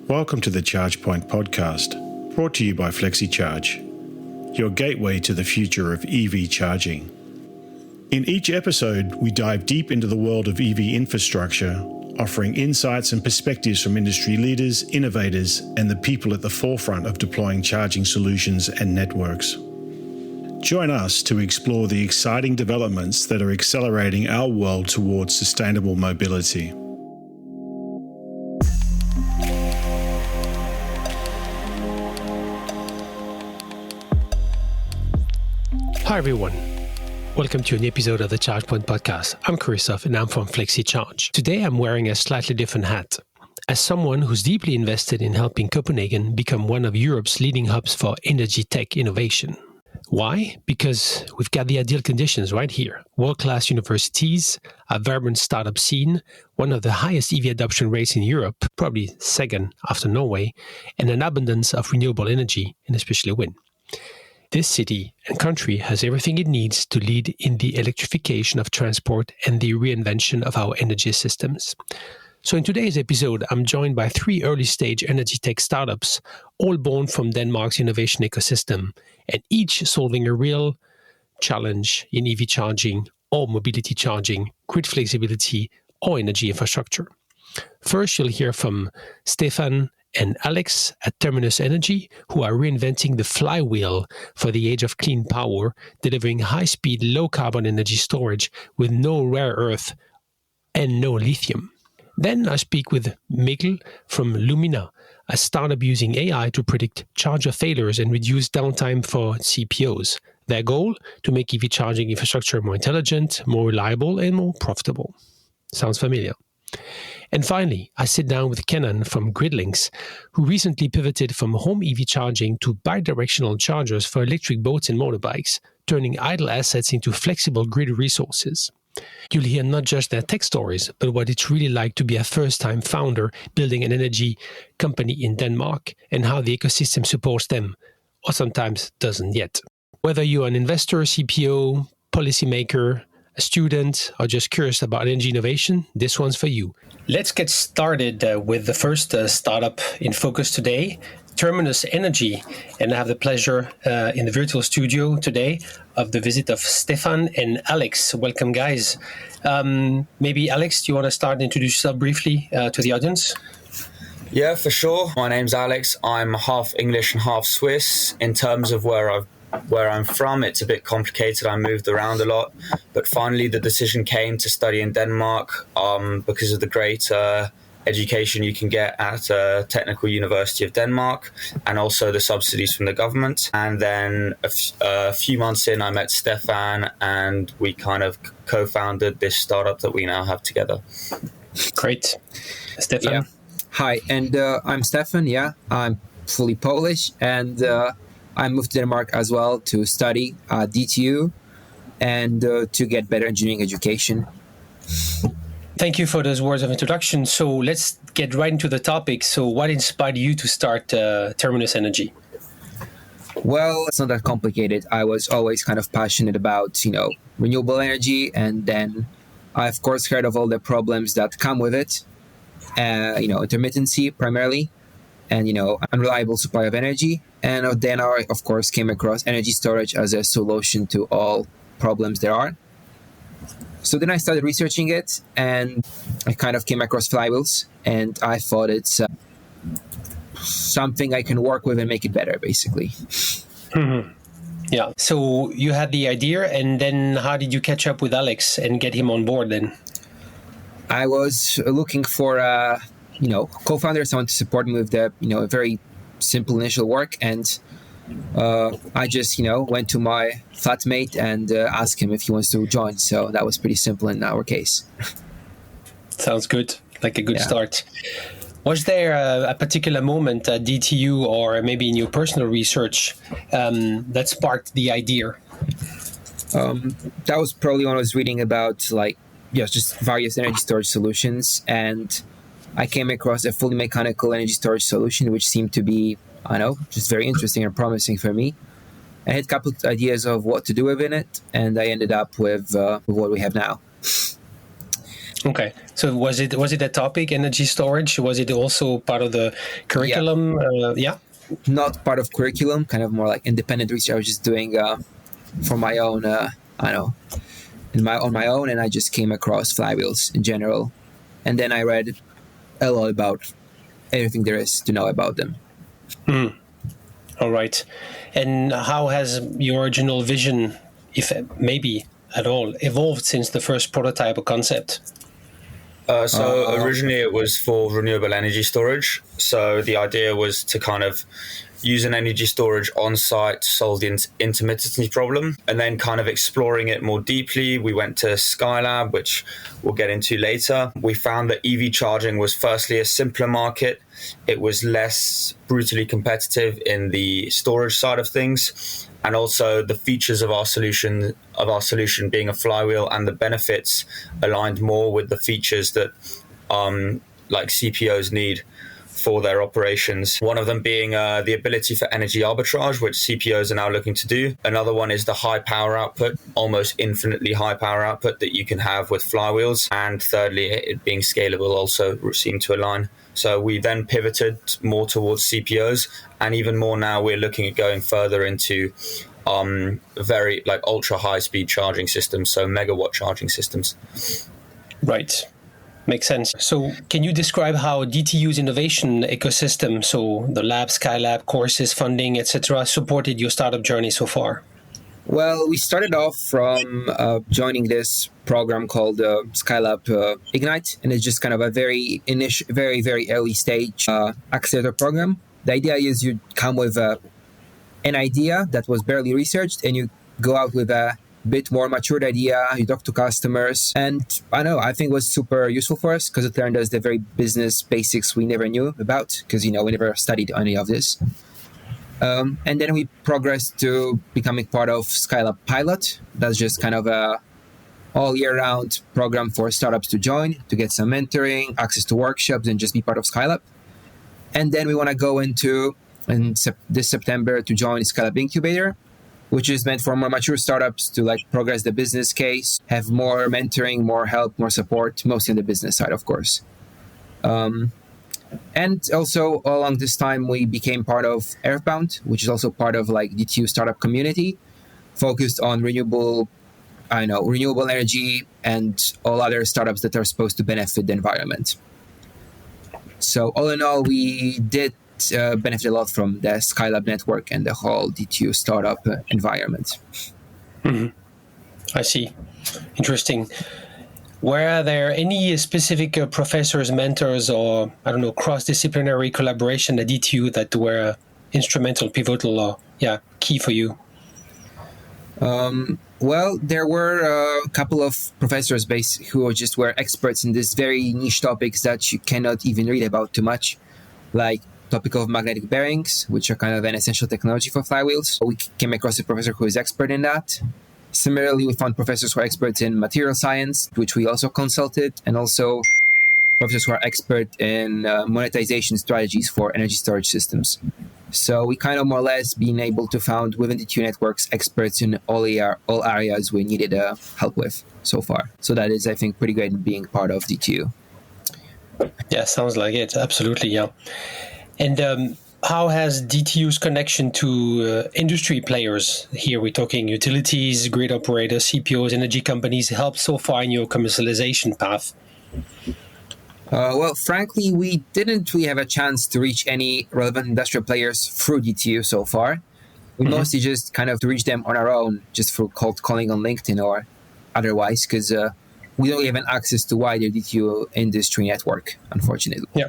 Welcome to the ChargePoint podcast, brought to you by FlexiCharge, your gateway to the future of EV charging. In each episode, we dive deep into the world of EV infrastructure, offering insights and perspectives from industry leaders, innovators, and the people at the forefront of deploying charging solutions and networks. Join us to explore the exciting developments that are accelerating our world towards sustainable mobility. Hi everyone, welcome to an episode of the ChargePoint podcast. I'm Christophe and I'm from FlexiCharge. Today I'm wearing a slightly different hat. As someone who's deeply invested in helping Copenhagen become one of Europe's leading hubs for Energytech innovation. Why? Because we've got the ideal conditions right here. World-class universities, a vibrant startup scene, one of the highest EV adoption rates in Europe, probably second after Norway, and an abundance of renewable energy, and especially wind. This city and country has everything it needs to lead in the electrification of transport and the reinvention of our energy systems. So in today's episode, I'm joined by three early-stage energy tech startups, all born from Denmark's innovation ecosystem, and each solving a real challenge in EV charging or mobility charging, grid flexibility, or energy infrastructure. First, you'll hear from Stefan and Alex at Terminus Energy, who are reinventing the flywheel for the age of clean power, delivering high-speed, low-carbon energy storage with no rare earth and no lithium. Then I speak with Mikkel from Lumina, a startup using AI to predict charger failures and reduce downtime for CPOs. Their goal? To make EV charging infrastructure more intelligent, more reliable, and more profitable. Sounds familiar? And finally, I sit down with Kenan from Gridlinx, who recently pivoted from home EV charging to bi-directional chargers for electric boats and motorbikes, turning idle assets into flexible grid resources. You'll hear not just their tech stories, but what it's really like to be a first-time founder building an energy company in Denmark and how the ecosystem supports them, or sometimes doesn't yet. Whether you're an investor, CPO, policymaker, a student, or just curious about energy innovation, this one's for you. Let's get started with the first startup in focus today, Terminus Energy. And I have the pleasure in the virtual studio today of the visit of Stefan and Alex. Welcome, guys. Maybe, Alex, do you want to start and introduce yourself briefly to the audience? Yeah, for sure. My name's Alex. I'm half English and half Swiss. In terms of where I'm from, it's a bit complicated. I moved around a lot, but finally the decision came to study in Denmark because of the great education you can get at a technical university of Denmark and also the subsidies from the government. And then a few months in, I met Stefan and we kind of co-founded this startup that we now have together. Great. Stefan? Yeah. Hi, and I'm Stefan. Yeah, I'm fully Polish and I moved to Denmark as well to study DTU and to get better engineering education. Thank you for those words of introduction. So let's get right into the topic. So what inspired you to start Terminus Energy? Well, it's not that complicated. I was always kind of passionate about, renewable energy. And then I, of course, heard of all the problems that come with it. Intermittency primarily. And, unreliable supply of energy. And then I, of course, came across energy storage as a solution to all problems there are. So then I started researching it, and I kind of came across Flywheels, and I thought it's something I can work with and make it better, basically. Mm-hmm. Yeah. So you had the idea, and then how did you catch up with Alex and get him on board then? I was looking for co-founder, someone to support me with the, very simple initial work. And I just, went to my flatmate and asked him if he wants to join. So that was pretty simple in our case. Sounds good. Like a good start. Was there a particular moment at DTU or maybe in your personal research that sparked the idea? That was probably when I was reading about just various energy storage solutions, and I came across a fully mechanical energy storage solution, which seemed to be, just very interesting and promising for me. I had a couple of ideas of what to do within it, and I ended up with what we have now. Okay. So was it a topic, energy storage? Was it also part of the curriculum? Yeah. Not part of curriculum, kind of more like independent research. I was just doing for my own, I don't know, on my own, and I just came across flywheels in general, and then I read a lot about everything there is to know about them. All right. And how has your original vision, if maybe at all, evolved since the first prototype or concept? So originally it was for renewable energy storage. So the idea was to kind of use an energy storage on site to solve the intermittency problem, and then kind of exploring it more deeply. We went to Skylab, which we'll get into later. We found that EV charging was firstly a simpler market. It was less brutally competitive in the storage side of things. And also the features of our solution being a flywheel and the benefits aligned more with the features that like CPOs need for their operations. One of them being the ability for energy arbitrage, which CPOs are now looking to do. Another one is the high power output, almost infinitely high power output that you can have with flywheels. And thirdly, it being scalable also seemed to align. So we then pivoted more towards CPOs, and even more now we're looking at going further into very like ultra high speed charging systems, so megawatt charging systems. Right. Makes sense. So can you describe how DTU's innovation ecosystem, so the lab, Skylab, courses, funding, etc., supported your startup journey so far? Well, we started off from joining this program called Skylab Ignite, and it's just kind of a very early stage accelerator program. The idea is you come with an idea that was barely researched, and you go out with a bit more matured idea. You talk to customers, and I think it was super useful for us because it learned us the very business basics we never knew about because we never studied any of this. And then we progressed to becoming part of Skylab Pilot. That's just kind of a all-year-round program for startups to join, to get some mentoring, access to workshops, and just be part of Skylab. And then we want to go into this September to join Skylab Incubator, which is meant for more mature startups to progress the business case, have more mentoring, more help, more support, mostly on the business side, of course. And also along this time, we became part of Earthbound, which is also part of DTU startup community, focused on renewable energy and all other startups that are supposed to benefit the environment. So all in all, we did benefit a lot from the Skylab network and the whole DTU startup environment. Mm-hmm. I see. Interesting. Were there any specific professors, mentors, or cross-disciplinary collaboration at DTU that were instrumental, pivotal, or key for you? Well, there were a couple of professors who just were experts in this very niche topics that you cannot even read about too much, like topic of magnetic bearings, which are kind of an essential technology for flywheels. We came across a professor who is expert in that. Similarly, we found professors who are experts in material science, which we also consulted, and also professors who are expert in monetization strategies for energy storage systems. So we kind of more or less been able to found within DTU networks experts in all areas we needed help with so far. So that is, I think, pretty great being part of DTU. Yeah, sounds like it. Absolutely, yeah. And how has DTU's connection to industry players, here we're talking utilities, grid operators, CPOs, energy companies, helped so far in your commercialization path? Well, frankly, we didn't really have a chance to reach any relevant industrial players through DTU so far. We mostly just kind of reach them on our own, just through cold calling on LinkedIn or otherwise, because we don't even have access to wider DTU industry network, unfortunately. Yeah.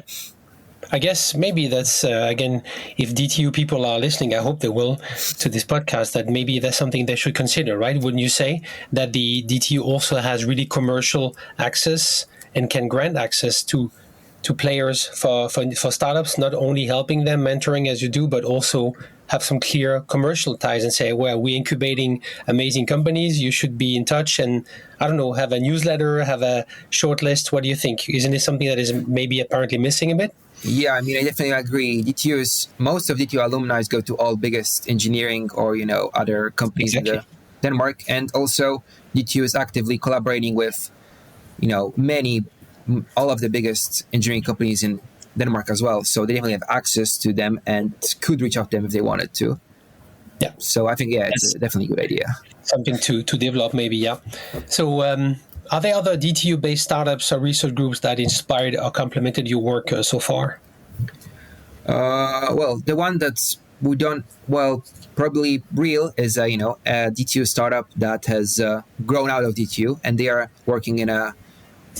I guess maybe that's, again, if DTU people are listening, I hope they will, to this podcast, that maybe that's something they should consider, right? Wouldn't you say that the DTU also has really commercial access and can grant access to players for startups, not only helping them, mentoring as you do, but also have some clear commercial ties and say, well, we're incubating amazing companies, you should be in touch and, have a newsletter, have a short list. What do you think? Isn't it something that is maybe apparently missing a bit? Yeah, I definitely agree. Most of DTU alumni go to all biggest engineering or, other companies in Denmark. And also DTU is actively collaborating with, many all of the biggest engineering companies in Denmark as well. So they definitely have access to them and could reach out to them if they wanted to. Yeah. So I think, it's definitely a good idea. Something to develop maybe, yeah. So are there other DTU-based startups or research groups that inspired or complemented your work so far? Well, the one that's probably real is a DTU startup that has grown out of DTU, and they are working in a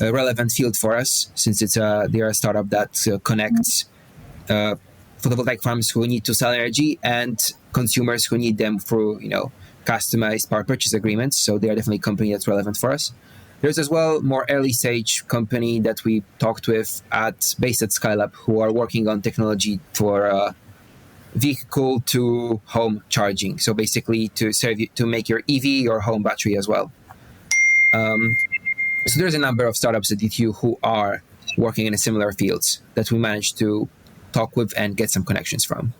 relevant field for us, since they are a startup that connects photovoltaic farms who need to sell energy and consumers who need them through customized power purchase agreements. So they are definitely a company that's relevant for us. There's as well more early stage company that we talked with based at Skylab, who are working on technology for vehicle to home charging. So basically to make your EV your home battery as well. So there's a number of startups at DTU who are working in a similar fields that we managed to talk with and get some connections from.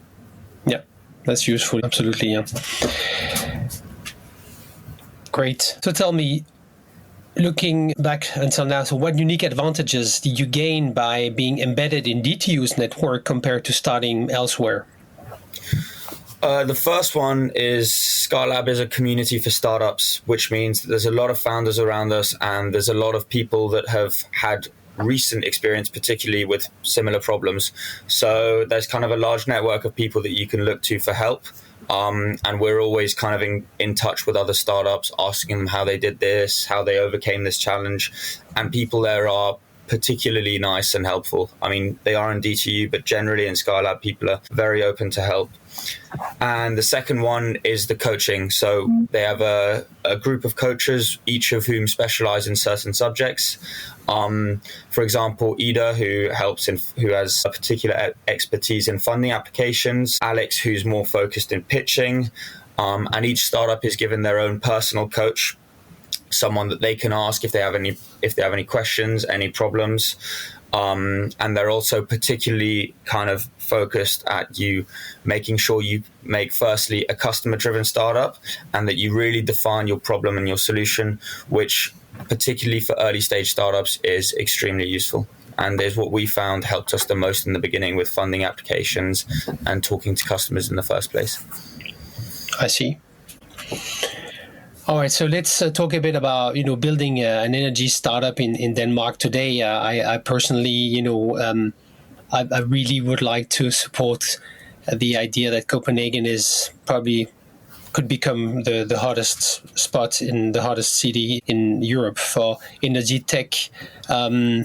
Yeah, that's useful. Absolutely, yeah. Great. So tell me, looking back until now, so what unique advantages did you gain by being embedded in DTU's network compared to starting elsewhere? The first one is Skylab is a community for startups, which means that there's a lot of founders around us and there's a lot of people that have had recent experience, particularly with similar problems. So there's kind of a large network of people that you can look to for help. And we're always kind of in touch with other startups, asking them how they did this, how they overcame this challenge. And people there are particularly nice and helpful. I mean, they are in DTU, but generally in Skylab, people are very open to help. And the second one is the coaching. So they have a group of coaches, each of whom specialize in certain subjects. For example, Ida, who has a particular expertise in funding applications. Alex, who's more focused in pitching. And each startup is given their own personal coach, someone that they can ask if they have any questions, any problems. And they're also particularly kind of focused at you making sure you make, firstly, a customer-driven startup, and that you really define your problem and your solution, which particularly for early-stage startups is extremely useful. And is what we found helped us the most in the beginning with funding applications and talking to customers in the first place. I see. All right, so let's talk a bit about building an energy startup in Denmark today. I personally, I really would like to support the idea that Copenhagen could become the hottest spot in the hottest city in Europe for Energytech.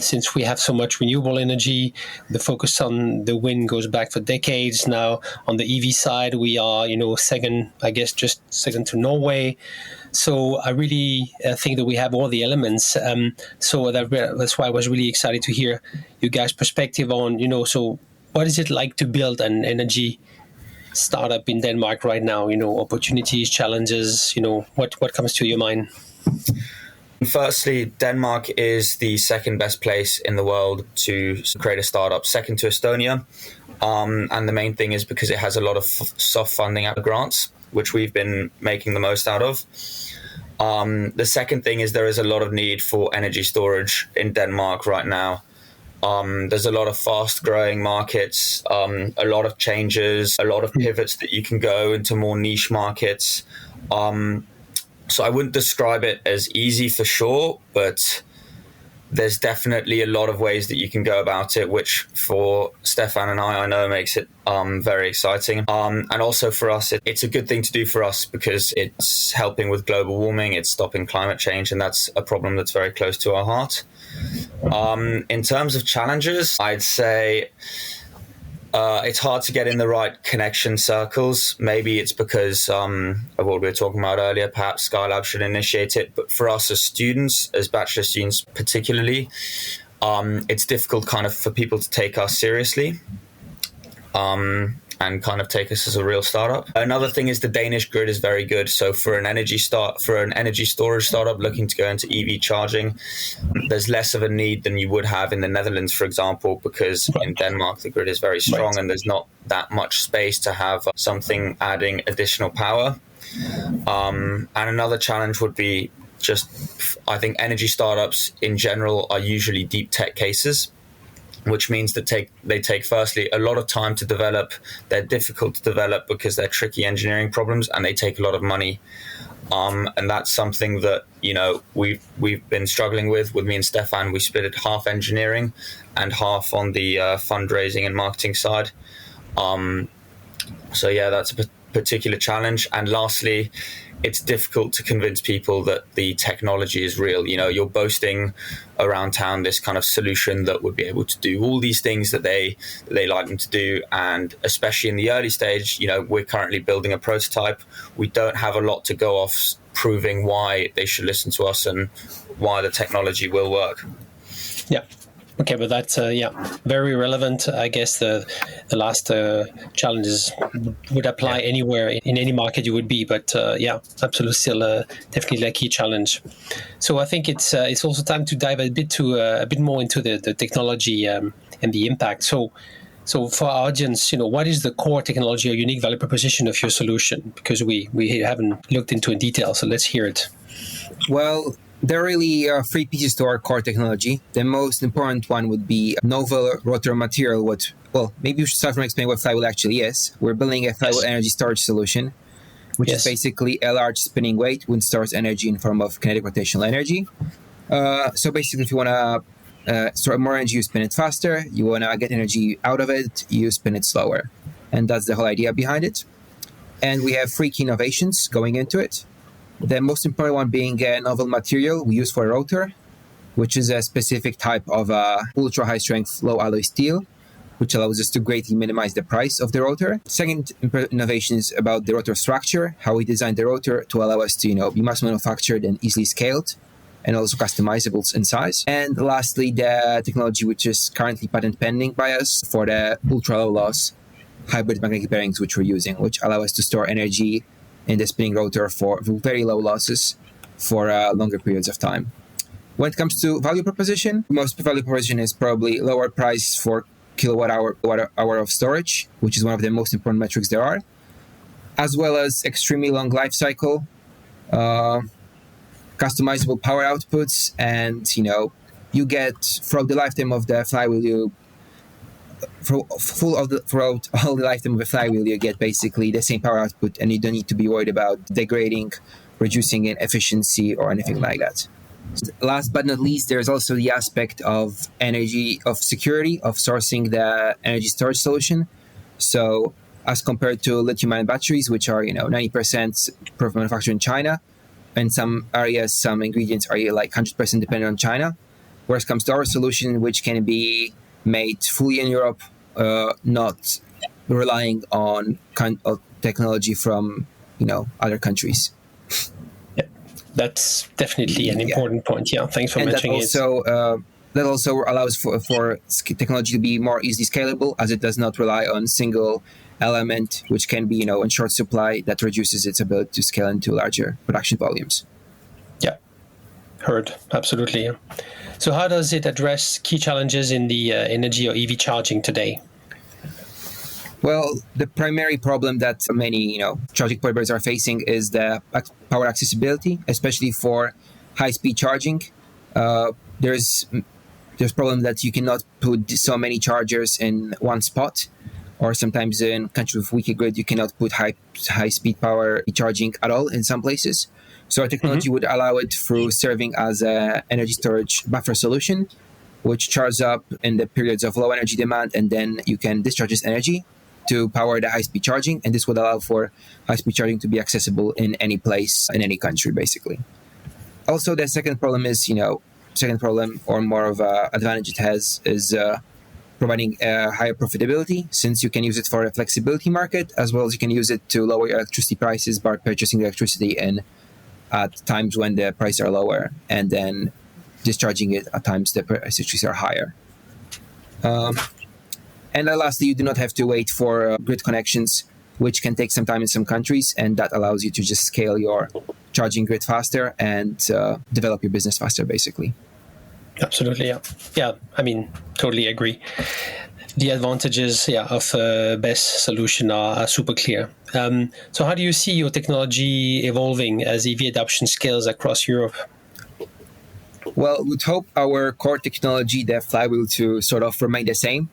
Since we have so much renewable energy, the focus on the wind goes back for decades now. On the EV side, we are just second to Norway. So I really think that we have all the elements. So that's why I was really excited to hear you guys' perspective on, so what is it like to build an energy startup in Denmark right now? Opportunities, challenges, what comes to your mind? Firstly, Denmark is the second best place in the world to create a startup, second to Estonia. And the main thing is because it has a lot of soft funding grants, which we've been making the most out of. The second thing is there is a lot of need for energy storage in Denmark right now. There's a lot of fast-growing markets, a lot of changes, a lot of pivots that you can go into more niche markets. So I wouldn't describe it as easy for sure, but there's definitely a lot of ways that you can go about it, which for Stefan and I know makes it very exciting. And also for us, it's a good thing to do for us because it's helping with global warming, it's stopping climate change, and that's a problem that's very close to our heart. In terms of challenges, I'd say it's hard to get in the right connection circles. Maybe it's because of what we were talking about earlier. Perhaps Skylab should initiate it. But for us as students, as bachelor students particularly, it's difficult kind of for people to take us seriously and kind of take us as a real startup. Another thing is the Danish grid is very good. So for an energy storage startup looking to go into EV charging, there's less of a need than you would have in the Netherlands, for example, because in Denmark the grid is very strong and there's not that much space to have something adding additional power. And another challenge would be I think energy startups in general are usually deep tech cases, which means that they take firstly a lot of time to develop. They're difficult to develop because they're tricky engineering problems, and they take a lot of money. And that's something that, you know, we've been struggling with me and Stefan. We split it half engineering and half on the fundraising and marketing side. So yeah, that's a particular challenge. And lastly, it's difficult to convince people that the technology is real. You know, you're boasting around town this kind of solution that would be able to do all these things that they like them to do. And especially in the early stage, you know, we're currently building a prototype. We don't have a lot to go off proving why they should listen to us and why the technology will work. Yeah. Okay, but that's very relevant. I guess the last challenges would apply anywhere in any market you would be. But absolutely, still definitely a key challenge. So I think it's also time to dive a bit more into the technology and the impact. So for our audience, you know, what is the core technology or unique value proposition of your solution? Because we haven't looked into in detail. So let's hear it. Well, there are really three pieces to our core technology. The most important one would be novel rotor material. Maybe we should start from explaining what Flywheel actually is. We're building a Flywheel energy storage solution, which is basically a large spinning weight which stores energy in form of kinetic rotational energy. So basically, if you want to store more energy, you spin it faster. You want to get energy out of it, you spin it slower. And that's the whole idea behind it. And we have three key innovations going into it. The most important one being a novel material we use for a rotor, which is a specific type of ultra high strength, low alloy steel, which allows us to greatly minimize the price of the rotor. Second innovation is about the rotor structure, how we designed the rotor to allow us to, you know, be mass manufactured and easily scaled, and also customizable in size. And lastly, the technology which is currently patent pending by us for the ultra low loss hybrid magnetic bearings which we're using, which allow us to store energy in the spinning rotor for very low losses for longer periods of time. When it comes to value proposition, most value proposition is probably lower price for kilowatt hour of storage, which is one of the most important metrics there are, as well as extremely long life cycle, customizable power outputs, and, you know, you get throughout the lifetime of the flywheel, throughout all the lifetime of a flywheel, you get basically the same power output, and you don't need to be worried about degrading, reducing in efficiency, or anything like that. Last but not least, there's also the aspect of energy, of security, of sourcing the energy storage solution. So as compared to lithium-ion batteries, which are, you know, 90% manufactured in China, in some areas, some ingredients are like 100% dependent on China. Whereas comes to our solution, which can be made fully in Europe, not relying on technology from, you know, other countries. Yeah, that's definitely an important point. Yeah, thanks for mentioning it. That also allows for technology to be more easily scalable, as it does not rely on single element, which can be, you know, in short supply, that reduces its ability to scale into larger production volumes. Yeah, heard. Absolutely. Yeah. So how does it address key challenges in the energy or EV charging today? Well, the primary problem that many, you know, charging providers are facing is the power accessibility, especially for high-speed charging. There's problem that you cannot put so many chargers in one spot, or sometimes in countries with weaker grid, you cannot put high-speed power charging at all in some places. So our technology would allow it through serving as an energy storage buffer solution, which charges up in the periods of low energy demand, and then you can discharge this energy to power the high-speed charging. And this would allow for high-speed charging to be accessible in any place, in any country, basically. Also, the second problem or more of an advantage it has is providing a higher profitability, since you can use it for a flexibility market, as well as you can use it to lower your electricity prices by purchasing electricity at times when the prices are lower, and then discharging it at times the prices are higher. And lastly, you do not have to wait for grid connections, which can take some time in some countries, and that allows you to just scale your charging grid faster and develop your business faster, basically. Absolutely, yeah. Yeah, I mean, totally agree. The advantages of BESS solution are super clear. So how do you see your technology evolving as EV adoption scales across Europe? Well, we'd hope our core technology, the flywheel, to sort of remain the same.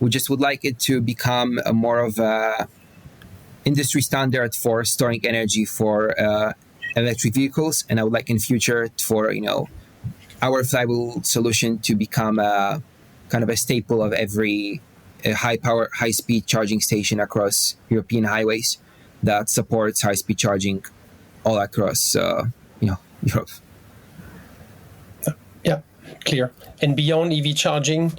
We just would like it to become a more of a industry standard for storing energy for electric vehicles, and I would like in future for our flywheel solution to become a kind of a staple of every high speed charging station across European highways that supports high speed charging all across Europe. Yeah, clear. And beyond EV charging,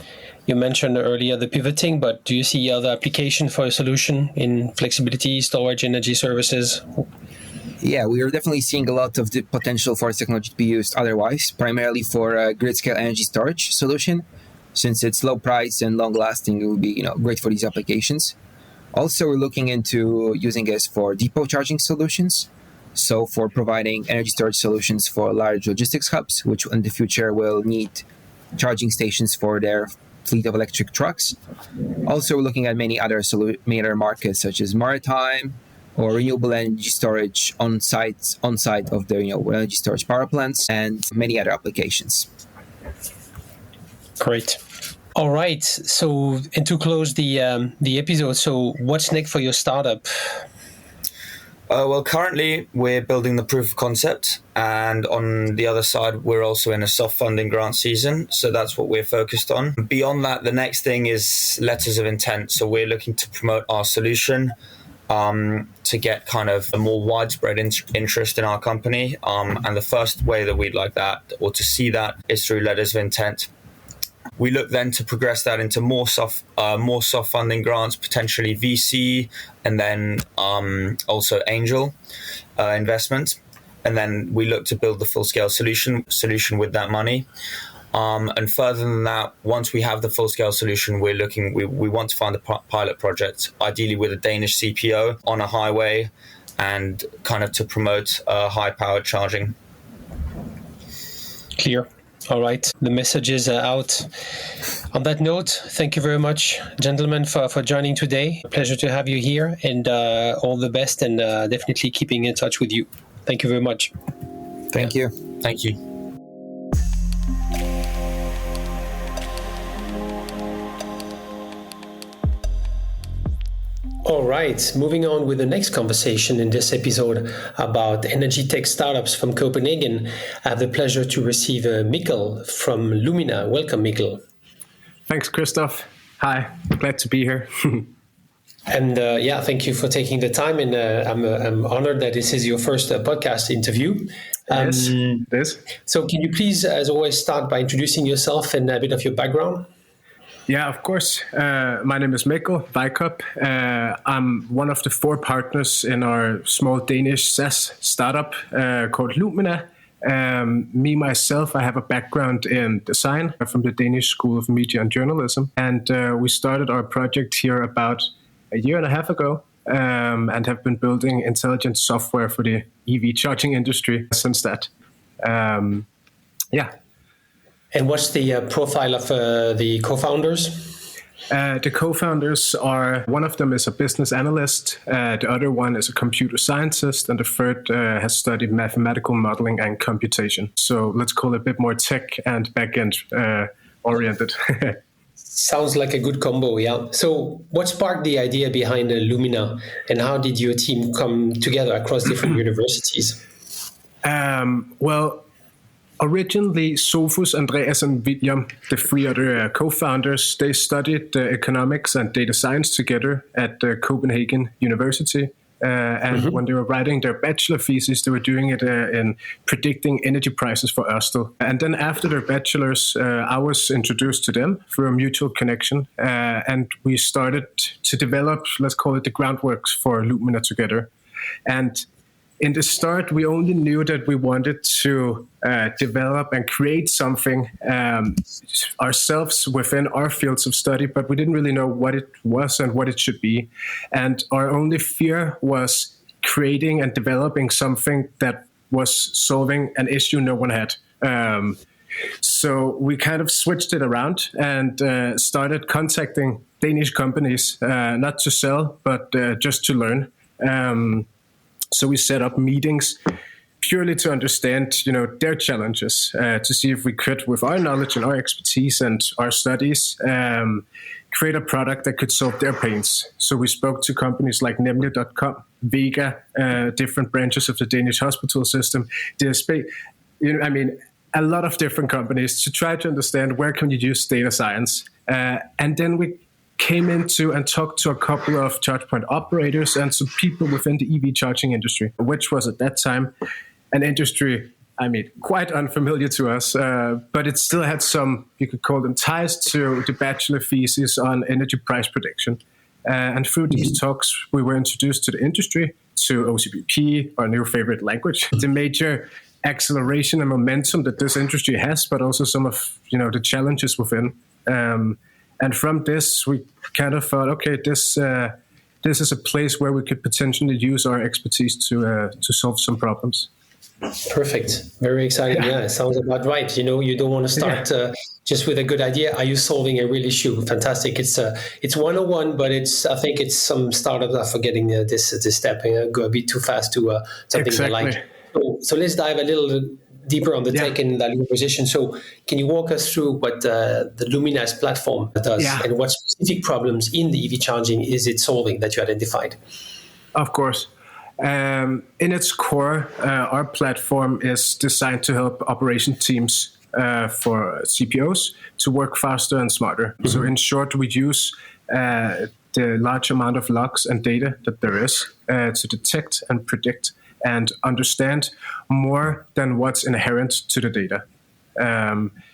you mentioned earlier the pivoting, but do you see other application for a solution in flexibility, storage, energy services? Yeah, we are definitely seeing a lot of the potential for technology to be used otherwise, primarily for a grid-scale energy storage solution. Since it's low price and long-lasting, it will be great for these applications. Also, we're looking into using this for depot charging solutions. So for providing energy storage solutions for large logistics hubs, which in the future will need charging stations for their fleet of electric trucks. Also, we're looking at many other markets, such as maritime or renewable energy storage on site of the energy storage power plants, and many other applications. Great. All right. So, and to close the episode, so what's next for your startup? Well, currently we're building the proof of concept, and on the other side, we're also in a soft funding grant season. So that's what we're focused on. Beyond that, the next thing is letters of intent. So we're looking to promote our solution to get kind of a more widespread interest in our company. And the first way that we'd like that, or to see that, is through letters of intent. We look then to progress that into more soft funding grants, potentially VC, and then also angel investment. And then we look to build the full-scale solution with that money. And further than that, once we have the full-scale solution, we want to find a pilot project, ideally with a Danish CPO on a highway, and kind of to promote high-powered charging. Clear. All right. The messages are out. On that note, thank you very much, gentlemen, for joining today. Pleasure to have you here, and all the best, and definitely keeping in touch with you. Thank you very much. Thank you. Thank you. All right, moving on with the next conversation in this episode about Energytech startups from Copenhagen. I have the pleasure to receive Mikkel from Lumina. Welcome, Mikkel. Thanks, Christophe. Hi, glad to be here. And thank you for taking the time. And I'm honored that this is your first podcast interview. Yes, it is. So can you please, as always, start by introducing yourself and a bit of your background? Yeah, of course. My name is Mikkel Vejkop. I'm one of the 4 partners in our small Danish SaaS startup called Lumina. Myself, I have a background in design from the Danish School of Media and Journalism. And we started our project here about a year and a half ago, and have been building intelligent software for the EV charging industry since that. And what's the profile of the co-founders? The co-founders are, one of them is a business analyst, the other one is a computer scientist, and the third has studied mathematical modeling and computation. So let's call it a bit more tech and back-end oriented. Sounds like a good combo, yeah. So what sparked the idea behind Lumina, and how did your team come together across different universities? Originally, Sofus, Andreas, and William, the 3 other co-founders, they studied economics and data science together at Copenhagen University. When they were writing their bachelor thesis, they were doing it in predicting energy prices for Ørsted. And then after their bachelors, I was introduced to them through a mutual connection. And we started to develop, let's call it the groundwork for Lumina together. And in the start, we only knew that we wanted to develop and create something ourselves within our fields of study, but we didn't really know what it was and what it should be. And our only fear was creating and developing something that was solving an issue no one had. So we kind of switched it around and started contacting Danish companies, not to sell, but just to learn. So we set up meetings purely to understand, their challenges, to see if we could, with our knowledge and our expertise and our studies, create a product that could solve their pains. So we spoke to companies like Nemlig.com, Vega, different branches of the Danish hospital system, DSP, a lot of different companies to try to understand where can you use data science. And then we came into and talked to a couple of charge point operators and some people within the EV charging industry, which was at that time an industry, quite unfamiliar to us, but it still had some, you could call them, ties to the bachelor thesis on energy price prediction. And through these talks, we were introduced to the industry, to OCPP, our new favorite language, the major acceleration and momentum that this industry has, but also some of the challenges within. And from this, we kind of thought, okay, this is a place where we could potentially use our expertise to solve some problems. Perfect. Very exciting. Yeah, it sounds about right. You don't want to start just with a good idea. Are you solving a real issue? Fantastic. It's 101, but I think it's some startups are forgetting this step and go a bit too fast to something they like. So let's dive a little deeper on the tech and value proposition. So can you walk us through what the Lumina platform does and what specific problems in the EV charging is it solving that you identified? Of course. In its core, our platform is designed to help operation teams for CPOs to work faster and smarter. Mm-hmm. So in short, we use the large amount of logs and data that there is to detect and predict and understand more than what's inherent to the data.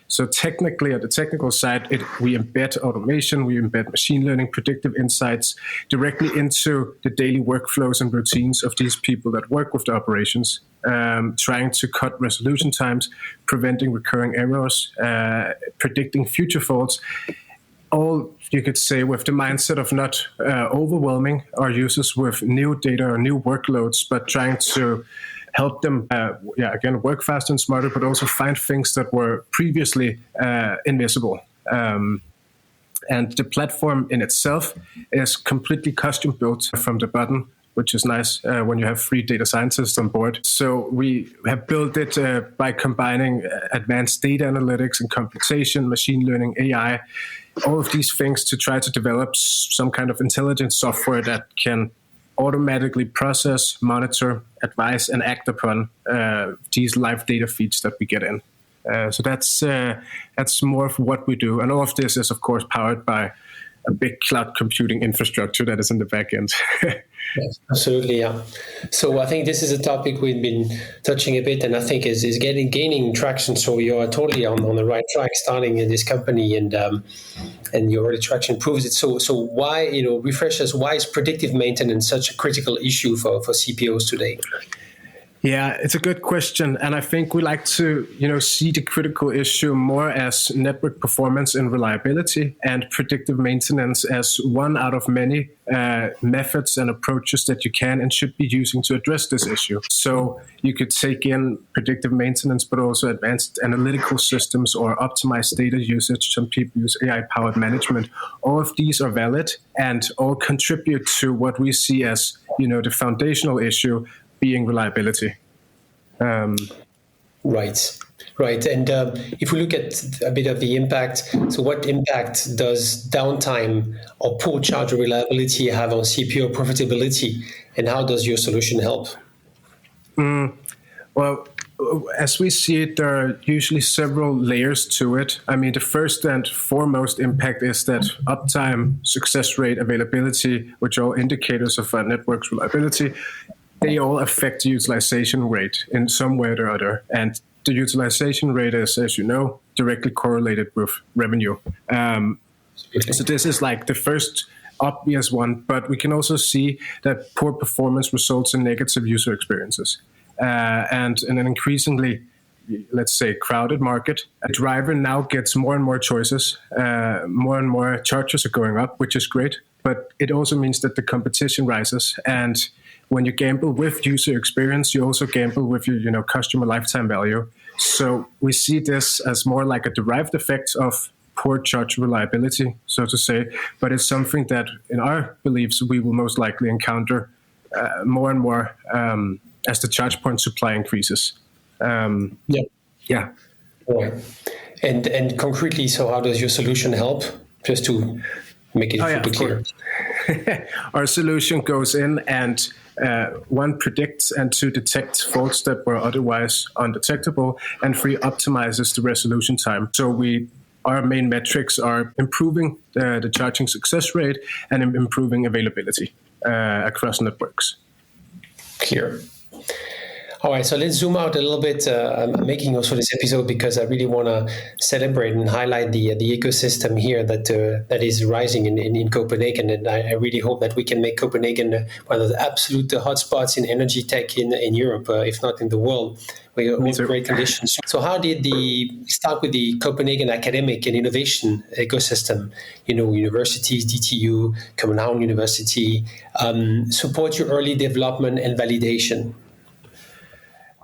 So technically, at the technical side, we embed automation, we embed machine learning, predictive insights directly into the daily workflows and routines of these people that work with the operations, trying to cut resolution times, preventing recurring errors, predicting future faults. All, you could say, with the mindset of not overwhelming our users with new data or new workloads, but trying to help them, again, work faster and smarter, but also find things that were previously invisible. And the platform in itself is completely custom built from the bottom, which is nice when you have 3 data scientists on board. So we have built it by combining advanced data analytics and computation, machine learning, AI, all of these things to try to develop some kind of intelligent software that can automatically process, monitor, advise, and act upon these live data feeds that we get in. So that's more of what we do. And all of this is, of course, powered by a big cloud computing infrastructure that is in the back end. Yes, absolutely, yeah. So I think this is a topic we've been touching a bit, and I think is gaining traction. So you are totally on the right track, starting in this company, and your early traction proves it. So why, refresh us, why is predictive maintenance such a critical issue for CPOs today? Yeah, it's a good question. And I think we like to, see the critical issue more as network performance and reliability, and predictive maintenance as one out of many methods and approaches that you can and should be using to address this issue. So you could take in predictive maintenance, but also advanced analytical systems or optimized data usage. Some people use AI-powered management. All of these are valid and all contribute to what we see as, the foundational issue, being reliability. Right. And if we look at a bit of the impact, so what impact does downtime or poor charger reliability have on CPO profitability, and how does your solution help? Well, as we see it, there are usually several layers to it. The first and foremost impact is that uptime, success rate, availability, which are all indicators of a network's reliability, they all affect the utilization rate in some way or other. And the utilization rate is, as you know, directly correlated with revenue. So this is like the first obvious one, but we can also see that poor performance results in negative user experiences. And in an increasingly, let's say, crowded market, a driver now gets more and more choices. More and more chargers are going up, which is great, but it also means that the competition rises. And when you gamble with user experience, you also gamble with your customer lifetime value. So we see this as more like a derived effect of poor charge reliability, so to say. But it's something that, in our beliefs, we will most likely encounter more and more as the charge point supply increases. Yeah. Right. And concretely, so how does your solution help? Just to make it super clear. Our solution goes in and one, predicts and two, detects faults that were otherwise undetectable, and three, optimizes the resolution time. So our main metrics are improving the charging success rate and improving availability across networks. Clear. All right, so let's zoom out a little bit. I'm making also this episode because I really want to celebrate and highlight the ecosystem here that is rising in Copenhagen, and I really hope that we can make Copenhagen one of the absolute hotspots in energy tech in Europe, if not in the world. We have great conditions. So how did start with the Copenhagen academic and innovation ecosystem? Universities, DTU, Copenhagen University, support your early development and validation?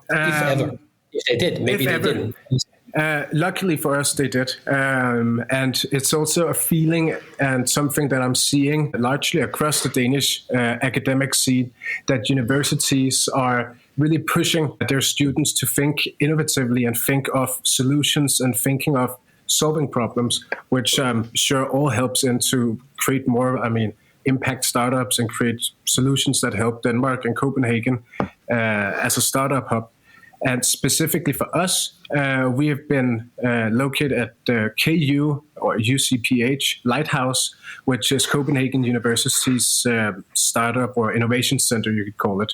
If they did, maybe they didn't. Luckily for us, they did. And it's also a feeling and something that I'm seeing largely across the Danish academic scene, that universities are really pushing their students to think innovatively and think of solutions and thinking of solving problems, which I'm sure all helps into create more, impact startups and create solutions that help Denmark and Copenhagen as a startup hub. And specifically for us, we have been located at the KU or UCPH Lighthouse, which is Copenhagen University's startup or innovation center, you could call it.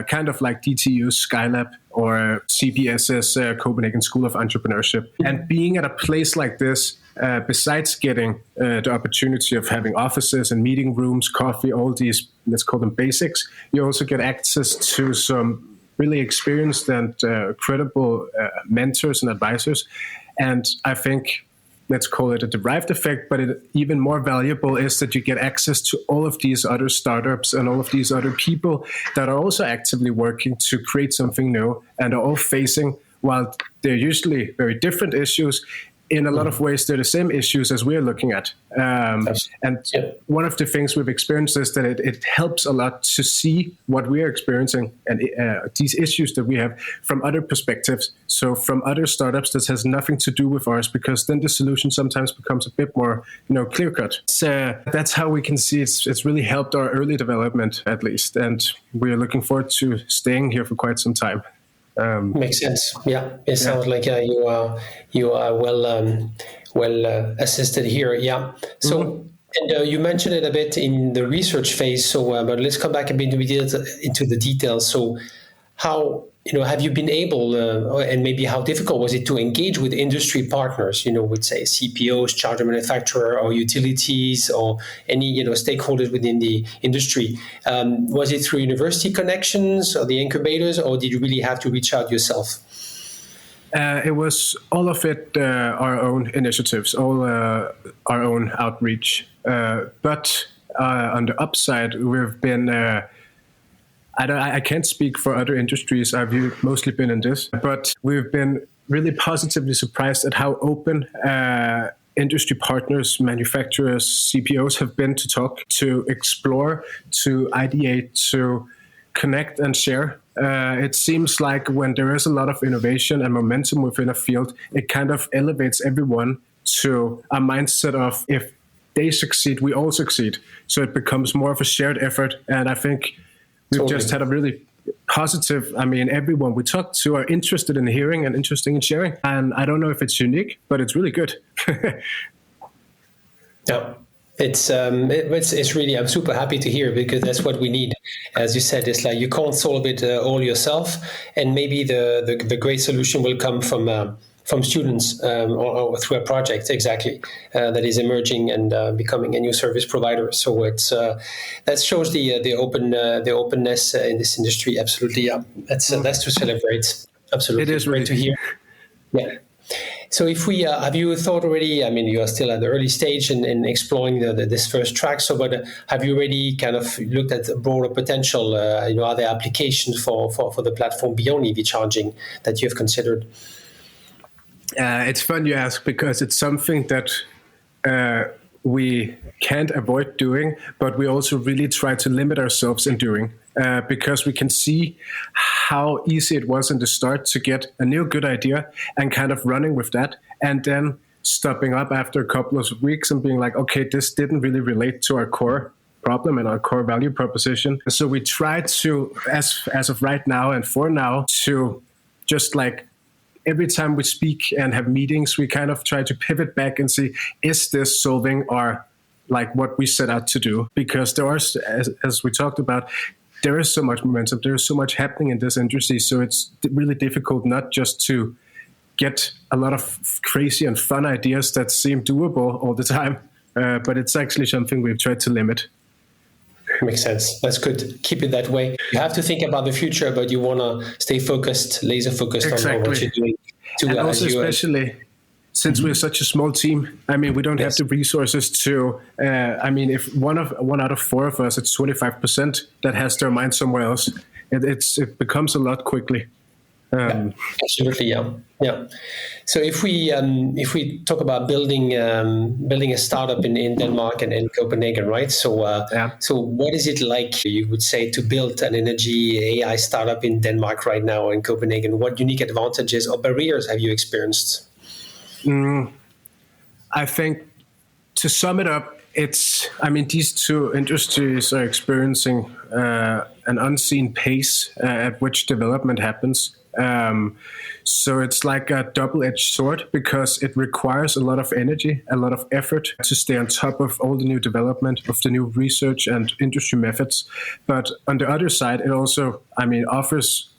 Kind of like DTU's Skylab or CBS's Copenhagen School of Entrepreneurship. And being at a place like this, besides getting the opportunity of having offices and meeting rooms, coffee, all these, let's call them basics, you also get access to some really experienced and credible mentors and advisors. And I think, let's call it a derived effect, but even more valuable is that you get access to all of these other startups and all of these other people that are also actively working to create something new and are all facing, while they're usually very different issues, in a lot of ways, they're the same issues as we're looking at. One of the things we've experienced is that it helps a lot to see what we're experiencing and these issues that we have from other perspectives. So from other startups that has nothing to do with ours, because then the solution sometimes becomes a bit more, clear-cut. So that's how we can see it's really helped our early development, at least. And we're looking forward to staying here for quite some time. Makes sense. Yeah, it sounds like you are well assisted here. Yeah. So, and you mentioned it a bit in the research phase. So, but let's come back a bit into the details. So, how have you been able, and maybe how difficult was it to engage with industry partners? With say CPOs, charger manufacturer, or utilities, or any stakeholders within the industry. Was it through university connections or the incubators, or did you really have to reach out yourself? It was all of it our own initiatives, all our own outreach. But on the upside, we've been. I can't speak for other industries. I've mostly been in this, but we've been really positively surprised at how open industry partners, manufacturers, CPOs have been to talk, to explore, to ideate, to connect and share. It seems like when there is a lot of innovation and momentum within a field, it kind of elevates everyone to a mindset of if they succeed, we all succeed. So it becomes more of a shared effort. And I think we've just had a really positive, everyone we talk to are interested in hearing and interested in sharing. And I don't know if it's unique, but it's really good. Yeah, it's really, I'm super happy to hear, because that's what we need. As you said, it's like you can't solve it all yourself. And maybe the great solution will come from students or through a project that is emerging and becoming a new service provider. So it's that shows the openness in this industry. Absolutely, yeah. That's to celebrate. Absolutely, it is great to hear. Yeah. So if we have you thought already? You are still at the early stage in exploring this first track. So, but have you already kind of looked at the broader potential? Are there applications for the platform beyond EV charging that you have considered? It's fun you ask, because it's something that we can't avoid doing, but we also really try to limit ourselves in doing, because we can see how easy it was in the start to get a new good idea and kind of running with that, and then stopping up after a couple of weeks and being like, okay, this didn't really relate to our core problem and our core value proposition. So we try to, as of right now and for now, to just like every time we speak and have meetings, we kind of try to pivot back and see, is this solving our, like what we set out to do? Because there are, as we talked about, there is so much momentum, there is so much happening in this industry. So it's really difficult not just to get a lot of crazy and fun ideas that seem doable all the time, but it's actually something we've tried to limit. Makes sense. That's good. Keep it that way. You have to think about the future, but you want to stay focused, laser focused on what you're doing. And also especially since we're such a small team, I mean, we don't have the resources to, I mean, if one out of four of us, it's 25% that has their mind somewhere else, it becomes a lot quickly. Absolutely, yeah. So if we talk about building a startup in Denmark and in Copenhagen, right? So so what is it like, you would say, to build an energy AI startup in Denmark right now in Copenhagen? What unique advantages or barriers have you experienced? I think to sum it up, these two industries are experiencing an unseen pace at which development happens. So it's like a double-edged sword, because it requires a lot of energy, a lot of effort to stay on top of all the new development, of the new research and industry methods. But on the other side, it also, offers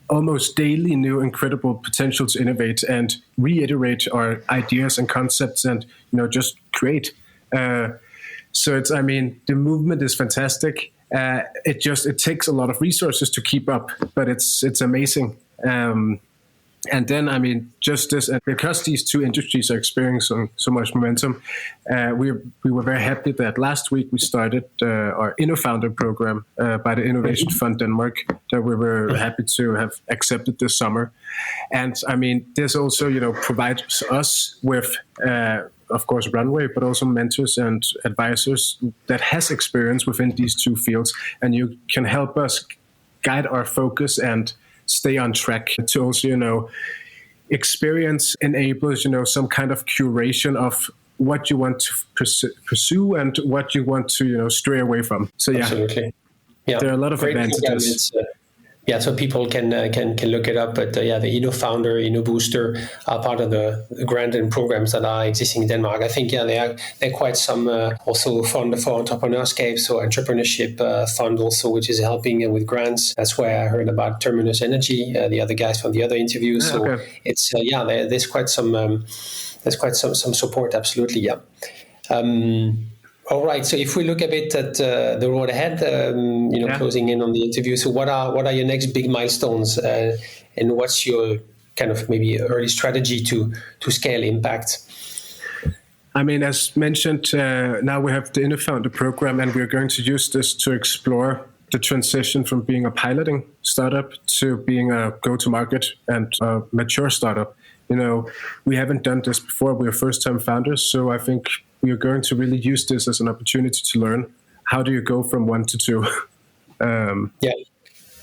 almost daily new incredible potential to innovate and reiterate our ideas and concepts and, just create. So it's, the movement is fantastic. It takes a lot of resources to keep up, but it's amazing. And then, just this, because these two industries are experiencing so much momentum, we were very happy that last week we started our InnoFounder program by the Innovation Fund Denmark, that we were happy to have accepted this summer. And this also, provides us with, of course, runway, but also mentors and advisors that has experience within these two fields, and you can help us guide our focus and stay on track to also, experience enables, some kind of curation of what you want to pursue and what you want to, stray away from. So yeah, absolutely. Yeah, there are a lot of advantages. So people can look it up. But the InnoFounder, InnoBooster are part of the grant and programs that are existing in Denmark. I think they're quite some also fund for entrepreneurscape, so entrepreneurship fund also, which is helping with grants. That's where I heard about Terminus Energy, the other guys from the other interviews. So it's there's quite some support. Absolutely, yeah. All right. So if we look a bit at the road ahead, closing in on the interview. So what are your next big milestones, and what's your kind of maybe early strategy to scale impact? As mentioned, now we have the InnoFounder program, and we're going to use this to explore the transition from being a piloting startup to being a go-to-market and a mature startup. We haven't done this before. We're first-time founders, so I think we are going to really use this as an opportunity to learn how do you go from 1 to 2.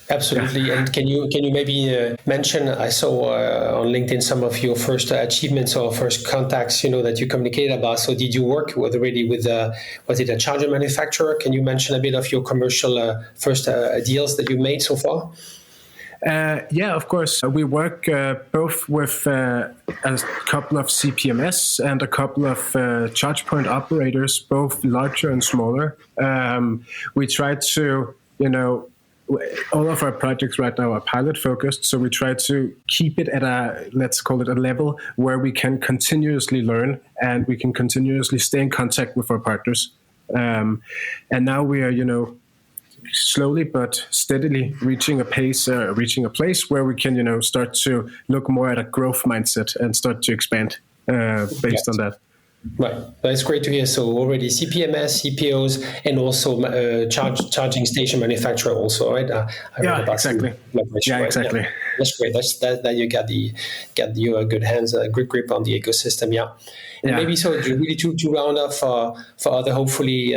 Absolutely. Yeah. And can you maybe mention? I saw on LinkedIn some of your first achievements or first contacts, that you communicated about. So did you work already with was it a charger manufacturer? Can you mention a bit of your commercial first deals that you've made so far? Of course. We work both with a couple of CPMS and a couple of charge point operators, both larger and smaller. We try to, all of our projects right now are pilot focused, so we try to keep it at let's call it a level where we can continuously learn and we can continuously stay in contact with our partners. And now we are, slowly but steadily reaching a place where we can, start to look more at a growth mindset and start to expand based on that. Right, that's great to hear. So already CPMS, CPOs, and also charging station manufacturer also, right? I read about exactly. some Yeah, exactly. Yeah. That's great. That you got your good hands, good grip on the ecosystem. Yeah, and maybe so really to round up for other hopefully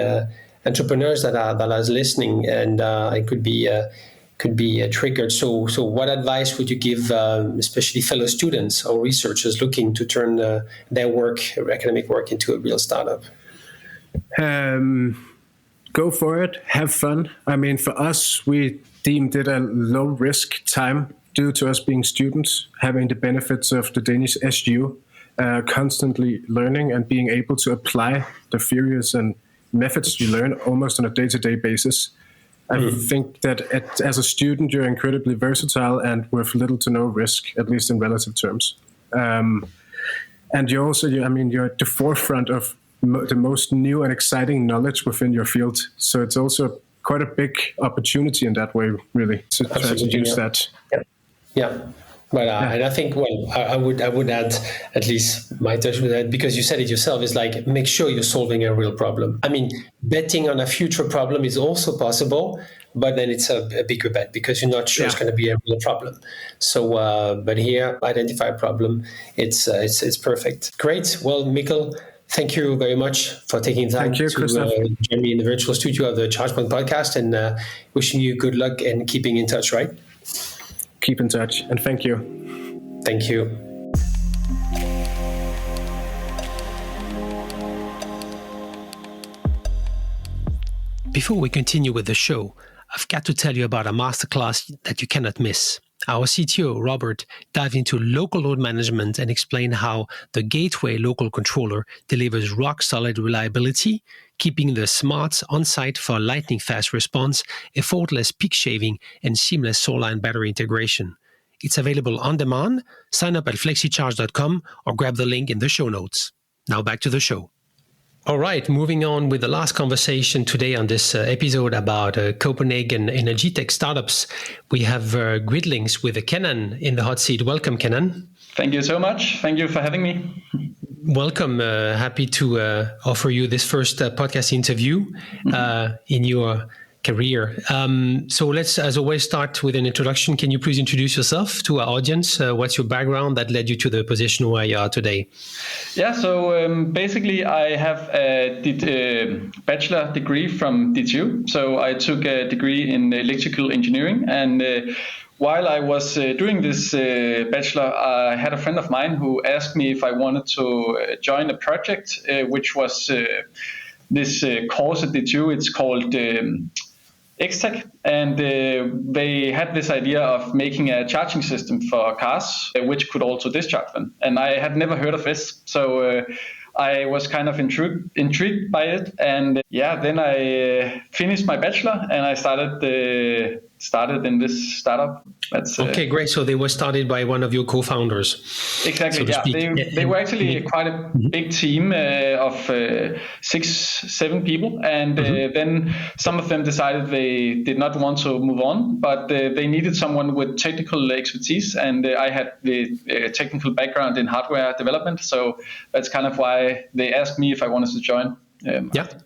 entrepreneurs that are listening, and it could be triggered. So what advice would you give, especially fellow students or researchers looking to turn their academic work into a real startup? Go for it. Have fun. I mean, for us, we deemed it a low risk time due to us being students, having the benefits of the Danish SU, constantly learning and being able to apply the theories and methods you learn almost on a day-to-day basis. I think that as a student, you're incredibly versatile and with little to no risk, at least in relative terms. And you're also, you're at the forefront of the most new and exciting knowledge within your field. So it's also quite a big opportunity in that way, really, to try to use that. Yeah. But and I think, I would add at least my touch with that, because you said it yourself, is like, make sure you're solving a real problem. I mean, betting on a future problem is also possible, but then it's a bigger bet because you're not sure it's going to be a real problem. So, but here, identify a problem. It's perfect. Great. Well, Mikkel, thank you very much for taking time to join me in the virtual studio of the ChargePoint podcast, and wishing you good luck and keeping in touch, right? Keep in touch, and thank you. Thank you. Before we continue with the show, I've got to tell you about a masterclass that you cannot miss. Our CTO, Robert, dived into local load management and explained how the Gateway local controller delivers rock-solid reliability, keeping the smarts on-site for lightning-fast response, effortless peak shaving, and seamless solar and battery integration. It's available on demand. Sign up at flexicharge.com or grab the link in the show notes. Now back to the show. All right, moving on with the last conversation today on this episode about Copenhagen Energytech startups. We have Gridlinx with Kenan in the hot seat. Welcome, Kenan. Thank you so much. Thank you for having me. Welcome. Happy to offer you this first podcast interview in your career. So let's, as always, start with an introduction. Can you please introduce yourself to our audience? What's your background that led you to the position where you are today? Yeah, so basically I have a bachelor degree from DTU. So I took a degree in electrical engineering, and while I was doing this bachelor, I had a friend of mine who asked me if I wanted to join a project, which was this course at DTU. It's called X-Tech, and they had this idea of making a charging system for cars, which could also discharge them. And I had never heard of this, so I was kind of intrigued by it. And then I finished my bachelor and I started in this startup. That's okay, great. So they were started by one of your co-founders. Exactly. So they were actually quite a big team of 6-7 people, and then some of them decided they did not want to move on, but they needed someone with technical expertise, and I had the technical background in hardware development, so that's kind of why they asked me if I wanted to join.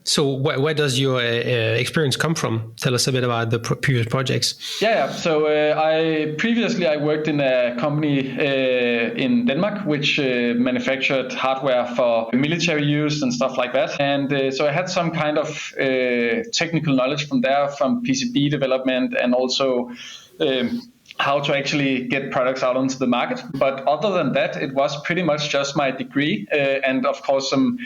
So where does your experience come from? Tell us a bit about the previous projects. So I previously worked in a company in Denmark, which manufactured hardware for military use and stuff like that. And so I had some kind of technical knowledge from there, from PCB development, and also how to actually get products out onto the market. But other than that, it was pretty much just my degree and of course some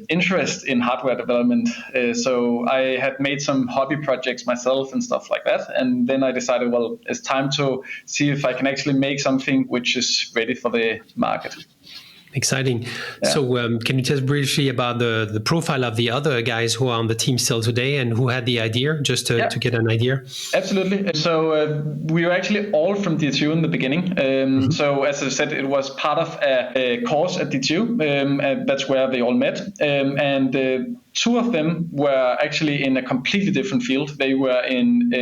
interest in hardware development. So I had made some hobby projects myself and stuff like that. And then I decided, well, it's time to see if I can actually make something which is ready for the market. Exciting. Yeah. So can you tell us briefly about the profile of the other guys who are on the team still today and who had the idea, just to get an idea? Absolutely. So we were actually all from DTU in the beginning. So as I said, it was part of a course at DTU, and that's where they all met. And two of them were actually in a completely different field. They were in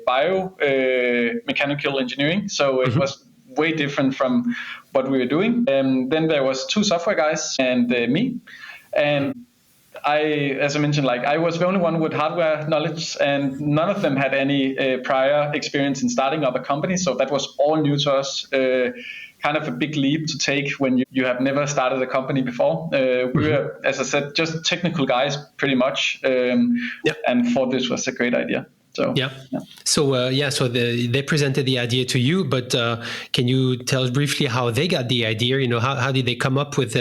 biomechanical engineering. So it was way different from what we were doing. Then there was 2 software guys and me. And as I mentioned, I was the only one with hardware knowledge, and none of them had any prior experience in starting up a company. So that was all new to us. Kind of a big leap to take when you have never started a company before. We were, as I said, just technical guys pretty much, and thought this was a great idea. So so they presented the idea to you, but can you tell briefly how they got the idea? How did they come up with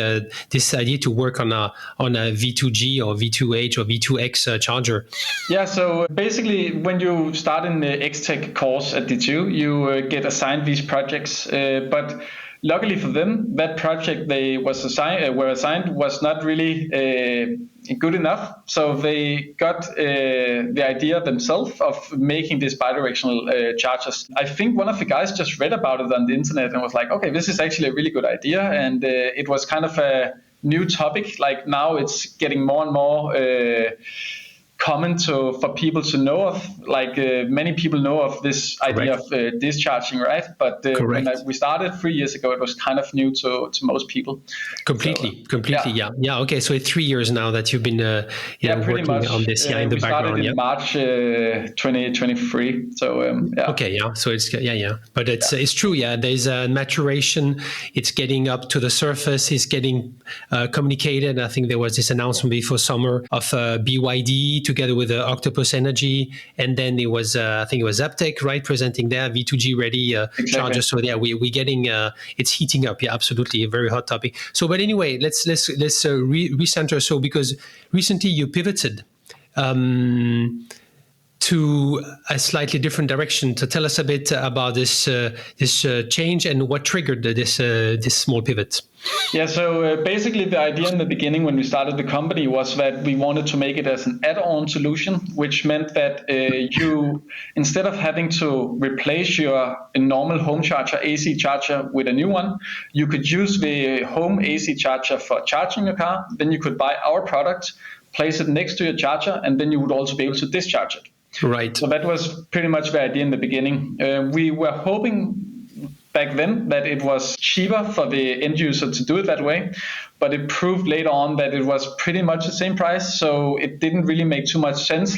this idea to work on a V2G or V2H or V2X charger? Yeah, so basically when you start in the X-Tech course at D2, you get assigned these projects, but luckily for them, that project they were assigned was not really good enough. So they got the idea themselves of making these bidirectional chargers. I think one of the guys just read about it on the internet and was like, okay, this is actually a really good idea. And it was kind of a new topic. Like now it's getting more and more common for people to know of. Many people know of this idea of discharging, right? But when we started 3 years ago, it was kind of new to most people. Completely. Yeah. Okay, so it's 3 years now that you've been working much on this in the background. We started in March 2023. So Okay, yeah. So it's but it's true. Yeah, there's a maturation. It's getting up to the surface. It's getting communicated. I think there was this announcement before summer of BYD together with Octopus Energy, and then it was I think it was Uptech, right, presenting their V2G ready charger. So we're getting it's heating up. Yeah, absolutely, a very hot topic. So, but anyway, let's recenter. So because recently you pivoted to a slightly different direction. To tell us a bit about this change and what triggered this small pivot. Yeah, so basically the idea in the beginning when we started the company was that we wanted to make it as an add-on solution, which meant that you, instead of having to replace your normal home charger, AC charger, with a new one, you could use the home AC charger for charging your car. Then you could buy our product, place it next to your charger, and then you would also be able to discharge it. Right. So that was pretty much the idea in the beginning. We were hoping back then that it was cheaper for the end user to do it that way, but it proved later on that it was pretty much the same price. So it didn't really make too much sense.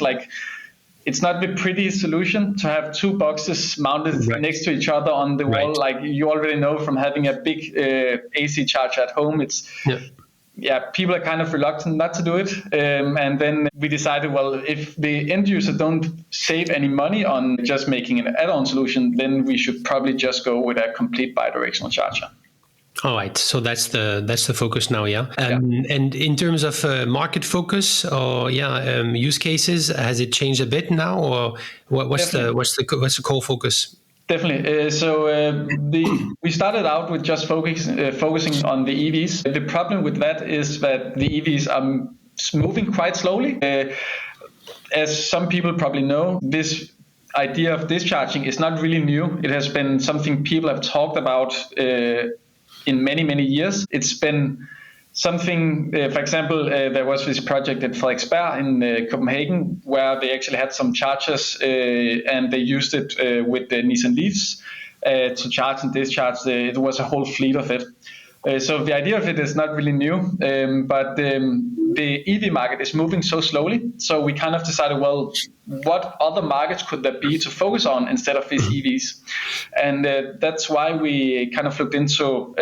It's not the pretty solution to have 2 boxes mounted next to each other on the wall. Like you already know from having a big AC charger at home, people are kind of reluctant not to do it. And then we decided, well, if the end user don't save any money on just making an add-on solution, then we should probably just go with a complete bidirectional charger. All right, so that's the focus now, yeah. And in terms of market focus or use cases, has it changed a bit now, or what's the core focus? Definitely. We started out with just focusing on the EVs. The problem with that is that the EVs are moving quite slowly. As some people probably know, this idea of discharging is not really new. It has been something people have talked about in many, many years. It's been something, for example, there was this project at Frederiksberg in Copenhagen where they actually had some chargers and they used it with the Nissan Leafs to charge and discharge. It was a whole fleet of it. So the idea of it is not really new, but the EV market is moving so slowly. So we kind of decided, well, what other markets could there be to focus on instead of these EVs? And that's why we kind of looked into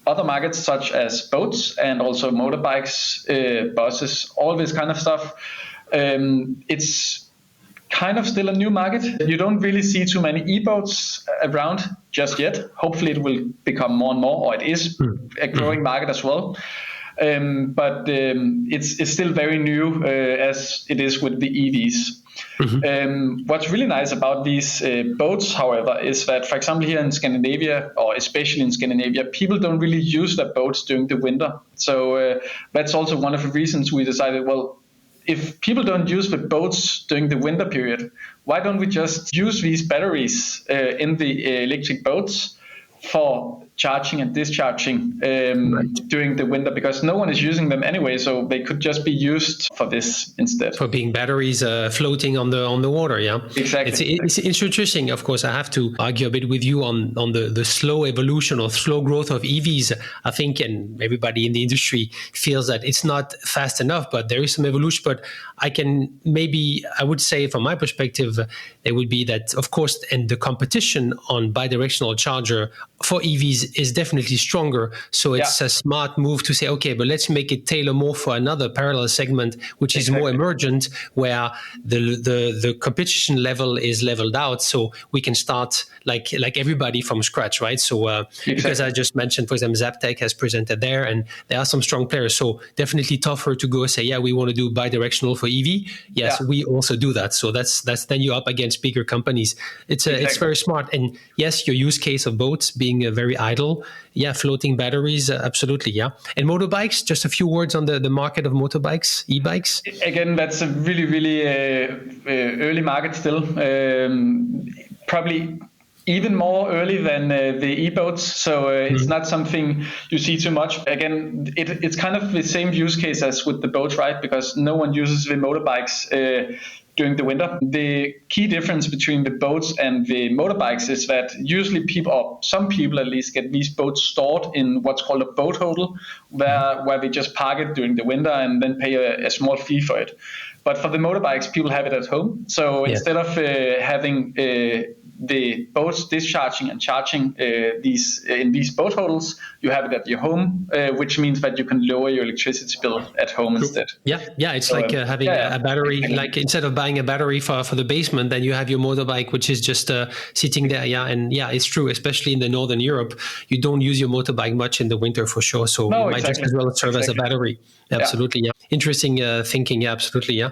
other markets such as boats and also motorbikes, buses, all this kind of stuff. It's kind of still a new market. You don't really see too many e-boats around just yet. Hopefully it will become more and more, or it is a growing market as well. But it's still very new as it is with the EVs. What's really nice about these boats, however, is that, for example, here in Scandinavia, or especially in Scandinavia, people don't really use their boats during the winter. So that's also one of the reasons we decided, well, if people don't use the boats during the winter period, why don't we just use these batteries in the electric boats for charging and discharging during the winter, because no one is using them anyway, so they could just be used for this instead. For being batteries floating on the water, yeah. Exactly. It's interesting. Of course, I have to argue a bit with you on the slow evolution or slow growth of EVs. I think, and everybody in the industry feels that it's not fast enough, but there is some evolution. But I would say from my perspective, it would be that, of course, and the competition on bi-directional charger for EVs is definitely stronger. So it's a smart move to say, okay, but let's make it tailor more for another parallel segment, which is more emergent, where the competition level is leveled out. So we can start like everybody from scratch, right? So because I just mentioned, for example, Zaptec has presented there, and there are some strong players. So definitely tougher to go say, yeah, we want to do bi-directional for EV. Yes, we also do that. So that's then you're up against bigger companies. It's very smart. And yes, your use case of boats being very idle. Yeah, floating batteries, absolutely, yeah. And motorbikes, just a few words on the market of motorbikes, e-bikes. Again, that's a really, really early market still. Probably even more early than the e-boats. So it's not something you see too much. Again, it's kind of the same use case as with the boats, right? Because no one uses the motorbikes during the winter. The key difference between the boats and the motorbikes is that usually people, or some people at least, get these boats stored in what's called a boat hodl, where they just park it during the winter and then pay a small fee for it. But for the motorbikes, people have it at home. So instead of having the boats discharging and charging in these boat hodls, you have it at your home, which means that you can lower your electricity bill at home instead. Yeah, it's so, like having a battery. Like instead of buying a battery for the basement, then you have your motorbike, which is just sitting there. Yeah, and it's true, especially in the Northern Europe, you don't use your motorbike much in the winter for sure. So it might just as well serve as a battery. Absolutely, yeah. Interesting thinking. Yeah, absolutely, yeah.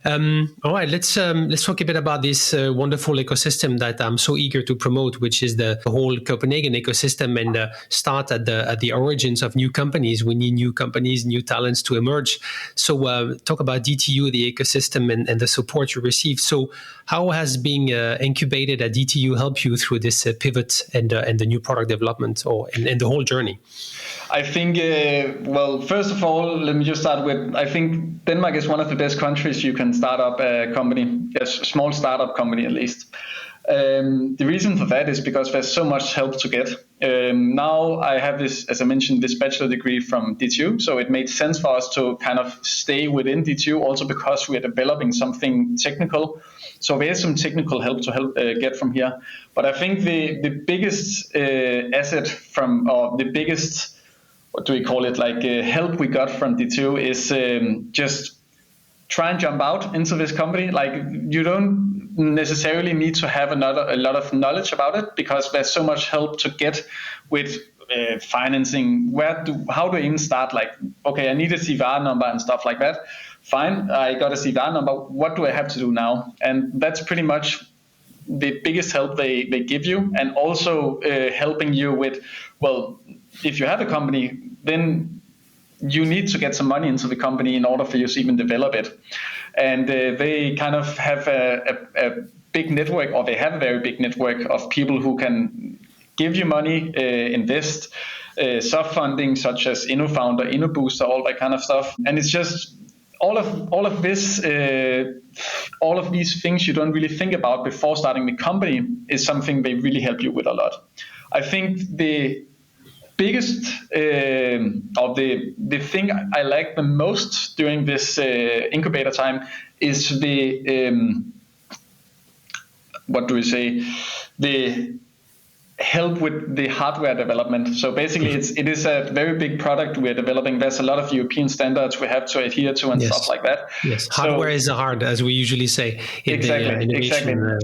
All right, let's talk a bit about this wonderful ecosystem that I'm so eager to promote, which is the whole Copenhagen ecosystem, and start at the origins of new companies. We need new companies, new talents to emerge. So talk about DTU, the ecosystem, and the support you receive. So how has being incubated at DTU helped you through this pivot and the new product development and the whole journey? I think, first of all, let me just start with, I think Denmark is one of the best countries you can start up a company, a small startup company at least. The reason for that is because there's so much help to get. Now I have this, as I mentioned, this bachelor degree from DTU, so it made sense for us to kind of stay within DTU, also because we are developing something technical. So there is some technical help to get from here. But I think the biggest asset from, or the biggest, what do we call it, like help we got from D2 is just try and jump out into this company. Like, you don't necessarily need to have a lot of knowledge about it, because there's so much help to get with financing. How do I even start? Like, okay, I need a CVR number and stuff like that. Fine, I got a CVR number. What do I have to do now? And that's pretty much the biggest help they give you, and also helping you with, well, if you have a company, then you need to get some money into the company in order for you to even develop it. And they kind of have a big network, or they have a very big network of people who can give you money, invest, soft funding such as InnoFounder, InnoBooster, all that kind of stuff. And it's just all of this, all of these things you don't really think about before starting the company is something they really help you with a lot. I think the biggest or the thing I like the most during this incubator time is the the help with the hardware development. So basically it is a very big product we're developing. There's a lot of European standards we have to adhere to and stuff like that. Yes, hardware is hard, as we usually say. Exactly.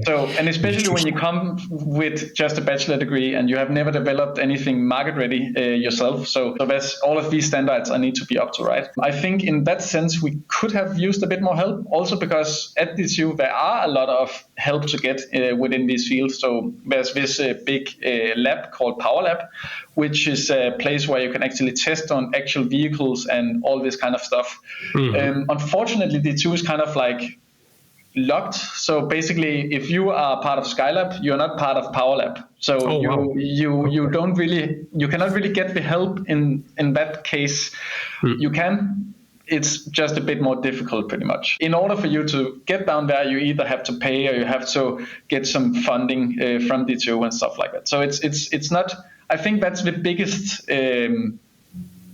So, and especially when you come with just a bachelor degree and you have never developed anything market ready yourself. So there's all of these standards I need to be up to, right? I think in that sense, we could have used a bit more help, also because at DTU, there are a lot of help to get within these fields. So there's this big lab called Power Lab, which is a place where you can actually test on actual vehicles and all this kind of stuff. Unfortunately, D2 is kind of like locked So basically, if you are part of Skylab, you're not part of PowerLab. So you don't really, you cannot really get the help in that case. You can. It's just a bit more difficult, pretty much. In order for you to get down there, you either have to pay or you have to get some funding from DTU and stuff like that. So it's not. I think that's the biggest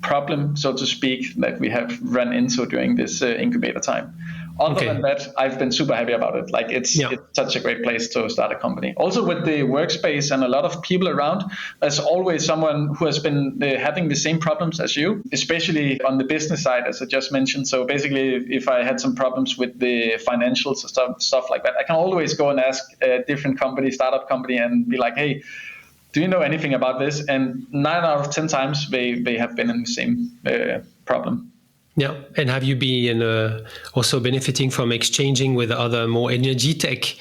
problem, so to speak, that we have run into during this incubator time. Other than that, I've been super happy about it. Like it's such a great place to start a company. Also with the workspace and a lot of people around, there's always someone who has been having the same problems as you, especially on the business side, as I just mentioned. So basically, if I had some problems with the financials and stuff like that, I can always go and ask a different company, startup company, and be like, hey, do you know anything about this? And 9 out of 10 times, they have been in the same problem. Yeah, and have you been also benefiting from exchanging with other more Energytech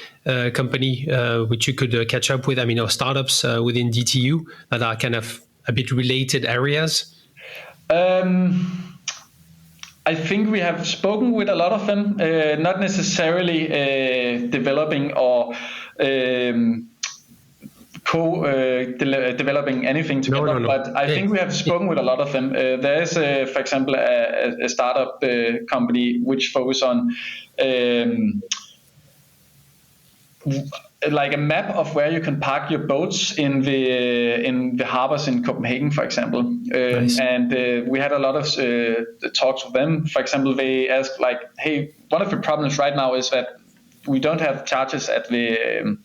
company, which you could catch up with? I mean, or startups within DTU that are kind of a bit related areas? I think we have spoken with a lot of them, not necessarily developing or developing anything together, but I think we have spoken with a lot of them. There is, for example, a startup company which focus on like a map of where you can park your boats in the harbors in Copenhagen, for example. Nice. And we had a lot of talks with them. For example, they asked like, hey, one of the problems right now is that we don't have charges at the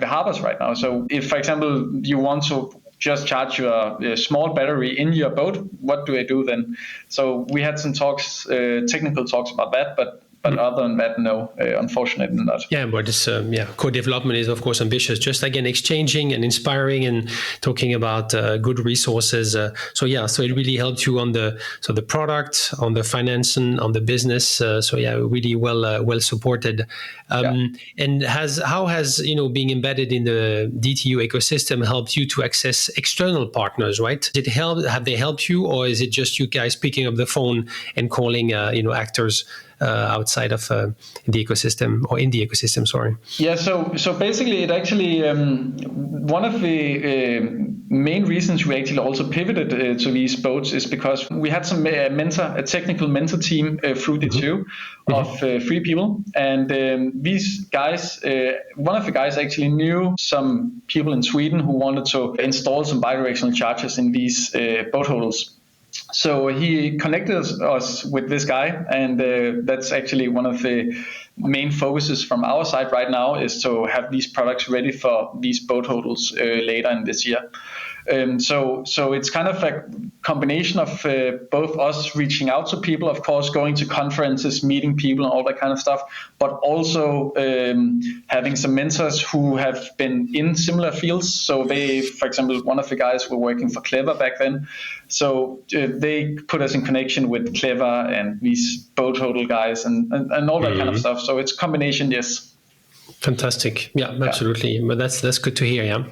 harbors right now. So if, for example, you want to just charge your small battery in your boat, what do I do then? So we had some talks, technical talks about that, but other than that, no, unfortunately not. Yeah, but this co-development is of course ambitious. Just again, exchanging and inspiring and talking about good resources. So it really helped you on the product, on the finance, and on the business. Really well supported. And how has being embedded in the DTU ecosystem helped you to access external partners? Right? Have they helped you, or is it just you guys picking up the phone and calling actors outside of the ecosystem, or in the ecosystem, sorry? Yeah, so basically it actually, one of the main reasons we actually also pivoted to these boats is because we had some a technical mentor team through DTU of 3 people. And these guys, one of the guys actually knew some people in Sweden who wanted to install some bi-directional chargers in these boat holders. So he connected us with this guy, and that's actually one of the main focuses from our side right now, is to have these products ready for these boat holders later in this year. So it's kind of a combination of both us reaching out to people, of course, going to conferences, meeting people and all that kind of stuff, but also having some mentors who have been in similar fields. So they, for example, one of the guys were working for Clever back then. So they put us in connection with Clever and these boat hodl guys and all that kind of stuff. So it's a combination, yes. Fantastic. Yeah, absolutely. But that's good to hear, yeah.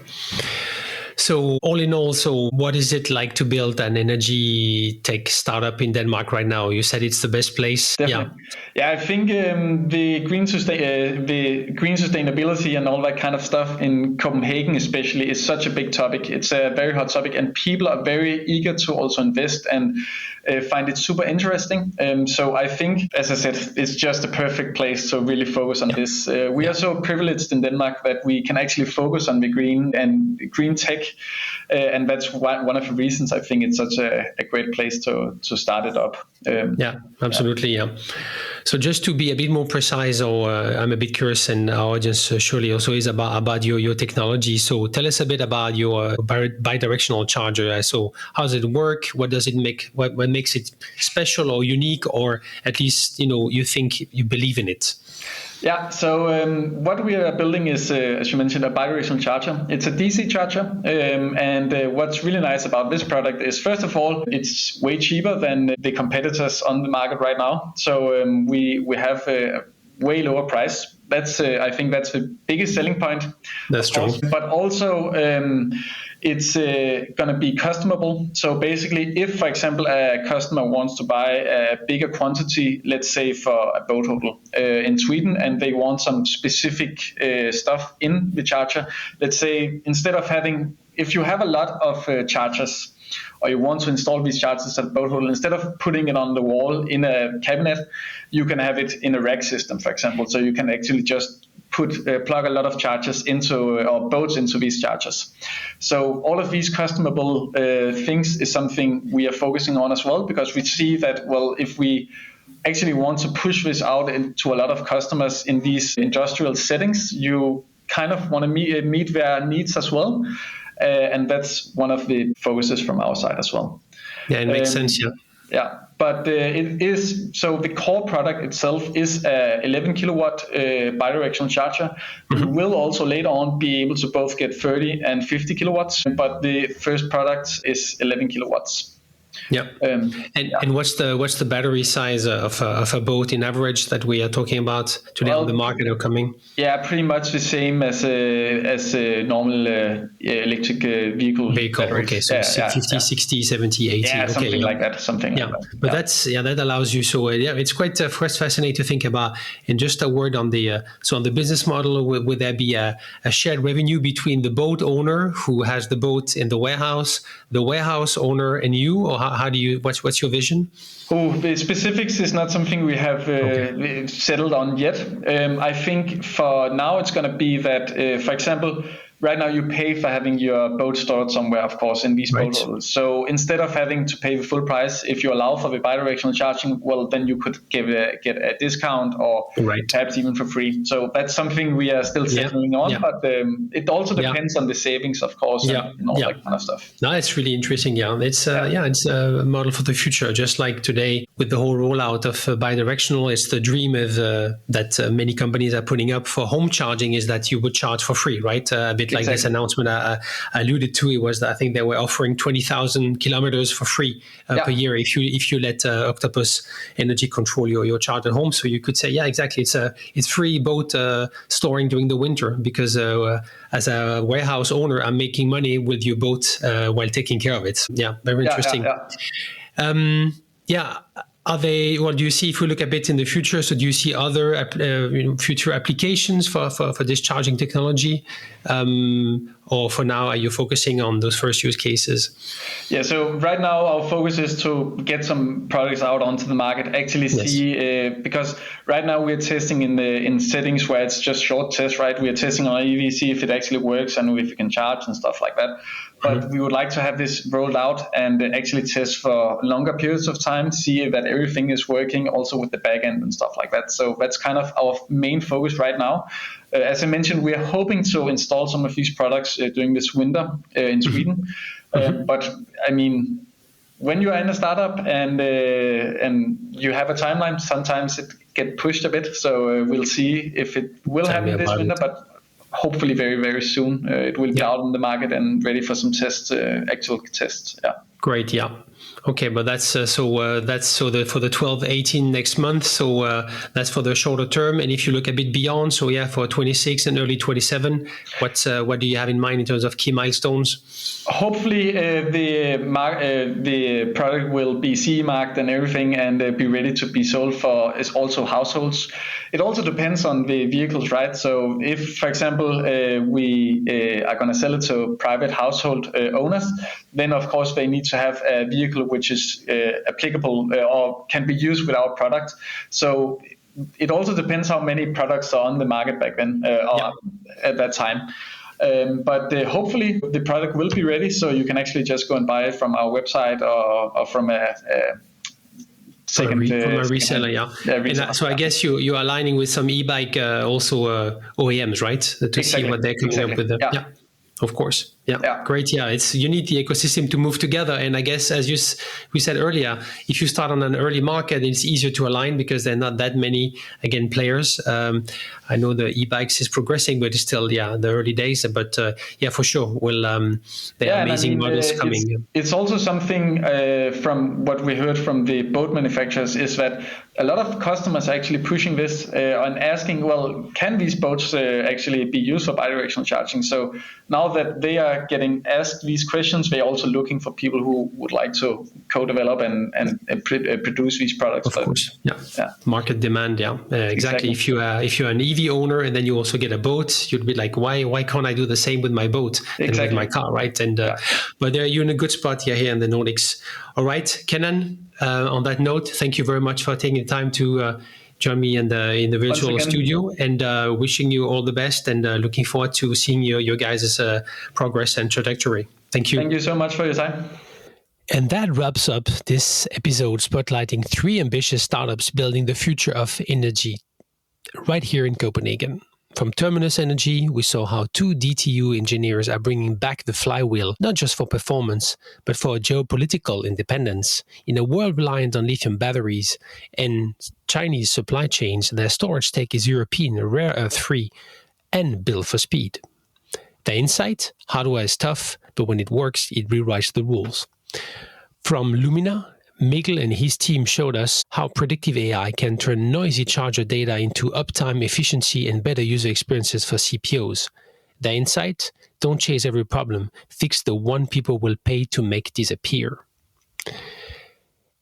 So all in all, what is it like to build an energy tech startup in Denmark right now? You said it's the best place. Definitely. Yeah, I think the green sustainability and all that kind of stuff in Copenhagen especially is such a big topic. It's a very hot topic, and people are very eager to also invest and find it super interesting. So I think, as I said, it's just a perfect place to really focus on this. We are so privileged in Denmark that we can actually focus on the green and green tech. And that's one of the reasons I think it's such a great place to start it up. Absolutely. Yeah. So just to be a bit more precise, or I'm a bit curious, and our audience surely also is about your technology. So tell us a bit about your bi-directional charger. So how does it work? What does it make? What makes it special or unique, or at least you think you believe in it? Yeah, so what we are building is, as you mentioned, a bi-directional charger. It's a DC charger, and what's really nice about this product is, first of all, it's way cheaper than the competitors on the market right now. So we have way lower price. That's I think that's the biggest selling point. That's true. But also it's going to be customable. So basically, if, for example, a customer wants to buy a bigger quantity, let's say for a boat hotel in Sweden, and they want some specific stuff in the charger, let's say instead of having, if you have a lot of chargers, or you want to install these chargers at a boat hotel, instead of putting it on the wall in a cabinet, you can have it in a rack system, for example. So you can actually just plug a lot of chargers into, or boats into these chargers. So all of these customable things is something we are focusing on as well, because we see that, well, if we actually want to push this out into a lot of customers in these industrial settings, you kind of want to meet their needs as well. And that's one of the focuses from our side as well. Yeah, it makes sense, yeah. Yeah, but it is, so the core product itself is a 11 kilowatt bi-directional charger. We will also later on be able to both get 30 and 50 kilowatts, but the first product is 11 kilowatts. Yeah. And what's the battery size of a boat in average that we are talking about today on the market or coming? Yeah, pretty much the same as a normal electric vehicle. Battery. Okay, so 50, 60, 70, 80. Yeah, something like that. But that allows you. So it's quite fascinating to think about. And just a word on the business model, would there be a shared revenue between the boat owner who has the boat in the warehouse owner, and you, or how do you? What's your vision? Oh, the specifics is not something we have settled on yet. I think for now it's going to be that, for example, right now you pay for having your boat stored somewhere, of course, in these boat holders. So instead of having to pay the full price, if you allow for the bi-directional charging, well, then you could get a discount or perhaps even for free. So that's something we are still settling on, but it also depends on the savings, of course, and all that kind of stuff. No, it's really interesting. Yeah, it's it's a model for the future. Just like today with the whole rollout of bi-directional, it's the dream of that many companies are putting up for home charging is that you would charge for free, right? A bit like this announcement I alluded to, it was that I think they were offering 20,000 kilometers for free per year if you let Octopus Energy control your charge at home. So you could say, exactly, it's free boat storing during the winter because as a warehouse owner, I'm making money with your boat while taking care of it. Yeah, very interesting. Are they? Well, do you see, if we look a bit in the future, so do you see other future applications for this charging technology? Or for now, are you focusing on those first use cases? Yeah, so right now our focus is to get some products out onto the market, actually see, because right now we're testing in settings where it's just short tests, right? We're testing on EV, see if it actually works and if you can charge and stuff like that. But we would like to have this rolled out and actually test for longer periods of time, see that everything is working also with the back end and stuff like that. So that's kind of our main focus right now. As I mentioned, we are hoping to install some of these products during this winter in Sweden. But I mean, when you are in a startup and you have a timeline, sometimes it gets pushed a bit. So we'll see if it will happen this winter, but hopefully very, very soon it will be out on the market and ready for some tests, actual tests. Yeah. Great. Yeah. Okay, but that's for the 12-18 next month. So that's for the shorter term. And if you look a bit beyond, so for 26 and early 27, what do you have in mind in terms of key milestones? Hopefully the product will be CE marked and everything, and be ready to be sold for is also households. It also depends on the vehicles, right? So if, for example, we are going to sell it to private household owners, then of course they need to have a vehicle which is applicable or can be used with our product. So it also depends how many products are on the market back then or at that time. But hopefully the product will be ready, so you can actually just go and buy it from our website or from a from a reseller, reseller, so I guess you're aligning with some e-bike also OEMs, right? To see what they're coming up with. Yeah, of course. Yeah, great. Yeah, you need the ecosystem to move together. And I guess, as we said earlier, if you start on an early market, it's easier to align because there are not that many, again, players. I know the e-bikes is progressing, but it's still, the early days. But for sure, there are amazing models coming. It's also something from what we heard from the boat manufacturers is that a lot of customers are actually pushing this and asking, well, can these boats actually be used for bidirectional charging? So now that they are getting asked these questions, they're also looking for people who would like to co-develop and produce these products. Of course, market demand. Exactly. If you're an EV owner and then you also get a boat, you'd be like, why can't I do the same with my boat and with my car, right? And but you're in a good spot here in the Nordics. All right, Kenan. On that note, thank you very much for taking the time to join me in the virtual studio, and wishing you all the best, and looking forward to seeing your guys' progress and trajectory. Thank you. Thank you so much for your time. And that wraps up this episode spotlighting 3 ambitious startups building the future of energy right here in Copenhagen. From Terminus Energy, we saw how 2 DTU engineers are bringing back the flywheel, not just for performance, but for geopolitical independence. In a world reliant on lithium batteries and Chinese supply chains, their storage tech is European, rare earth-free, and built for speed. The insight? Hardware is tough, but when it works, it rewrites the rules. From Lumina, Mikkel and his team showed us how predictive AI can turn noisy charger data into uptime, efficiency, and better user experiences for CPOs. The insight? Don't chase every problem. Fix the one people will pay to make disappear.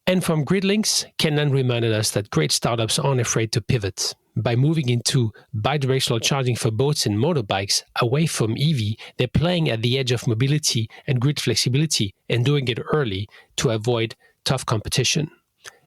And from Gridlinx, Kenan reminded us that great startups aren't afraid to pivot. By moving into bidirectional charging for boats and motorbikes away from EV, they're playing at the edge of mobility and grid flexibility and doing it early to avoid tough competition.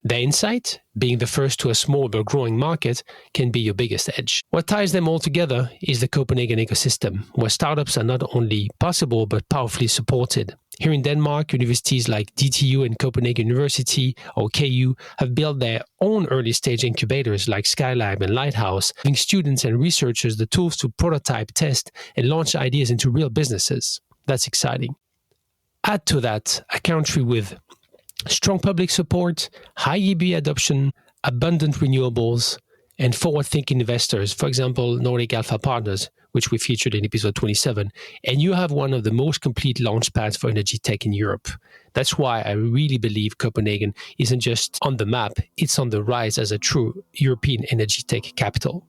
The insight, being the first to a small but growing market, can be your biggest edge. What ties them all together is the Copenhagen ecosystem, where startups are not only possible but powerfully supported. Here in Denmark, universities like DTU and Copenhagen University, or KU, have built their own early-stage incubators like Skylab and Lighthouse, giving students and researchers the tools to prototype, test, and launch ideas into real businesses. That's exciting. Add to that a country with strong public support, high EV adoption, abundant renewables, and forward-thinking investors, for example, Nordic Alpha Partners, which we featured in episode 27, and you have one of the most complete launch pads for Energytech in Europe. That's why I really believe Copenhagen isn't just on the map, it's on the rise as a true European Energytech capital.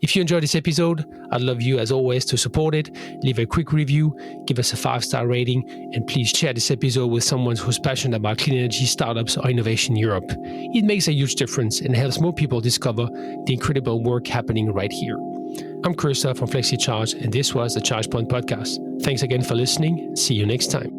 If you enjoyed this episode, I'd love you, as always, to support it. Leave a quick review, give us a 5-star rating, and please share this episode with someone who's passionate about clean energy startups or innovation in Europe. It makes a huge difference and helps more people discover the incredible work happening right here. I'm Christophe from FlexiCharge, and this was the ChargePoint Podcast. Thanks again for listening. See you next time.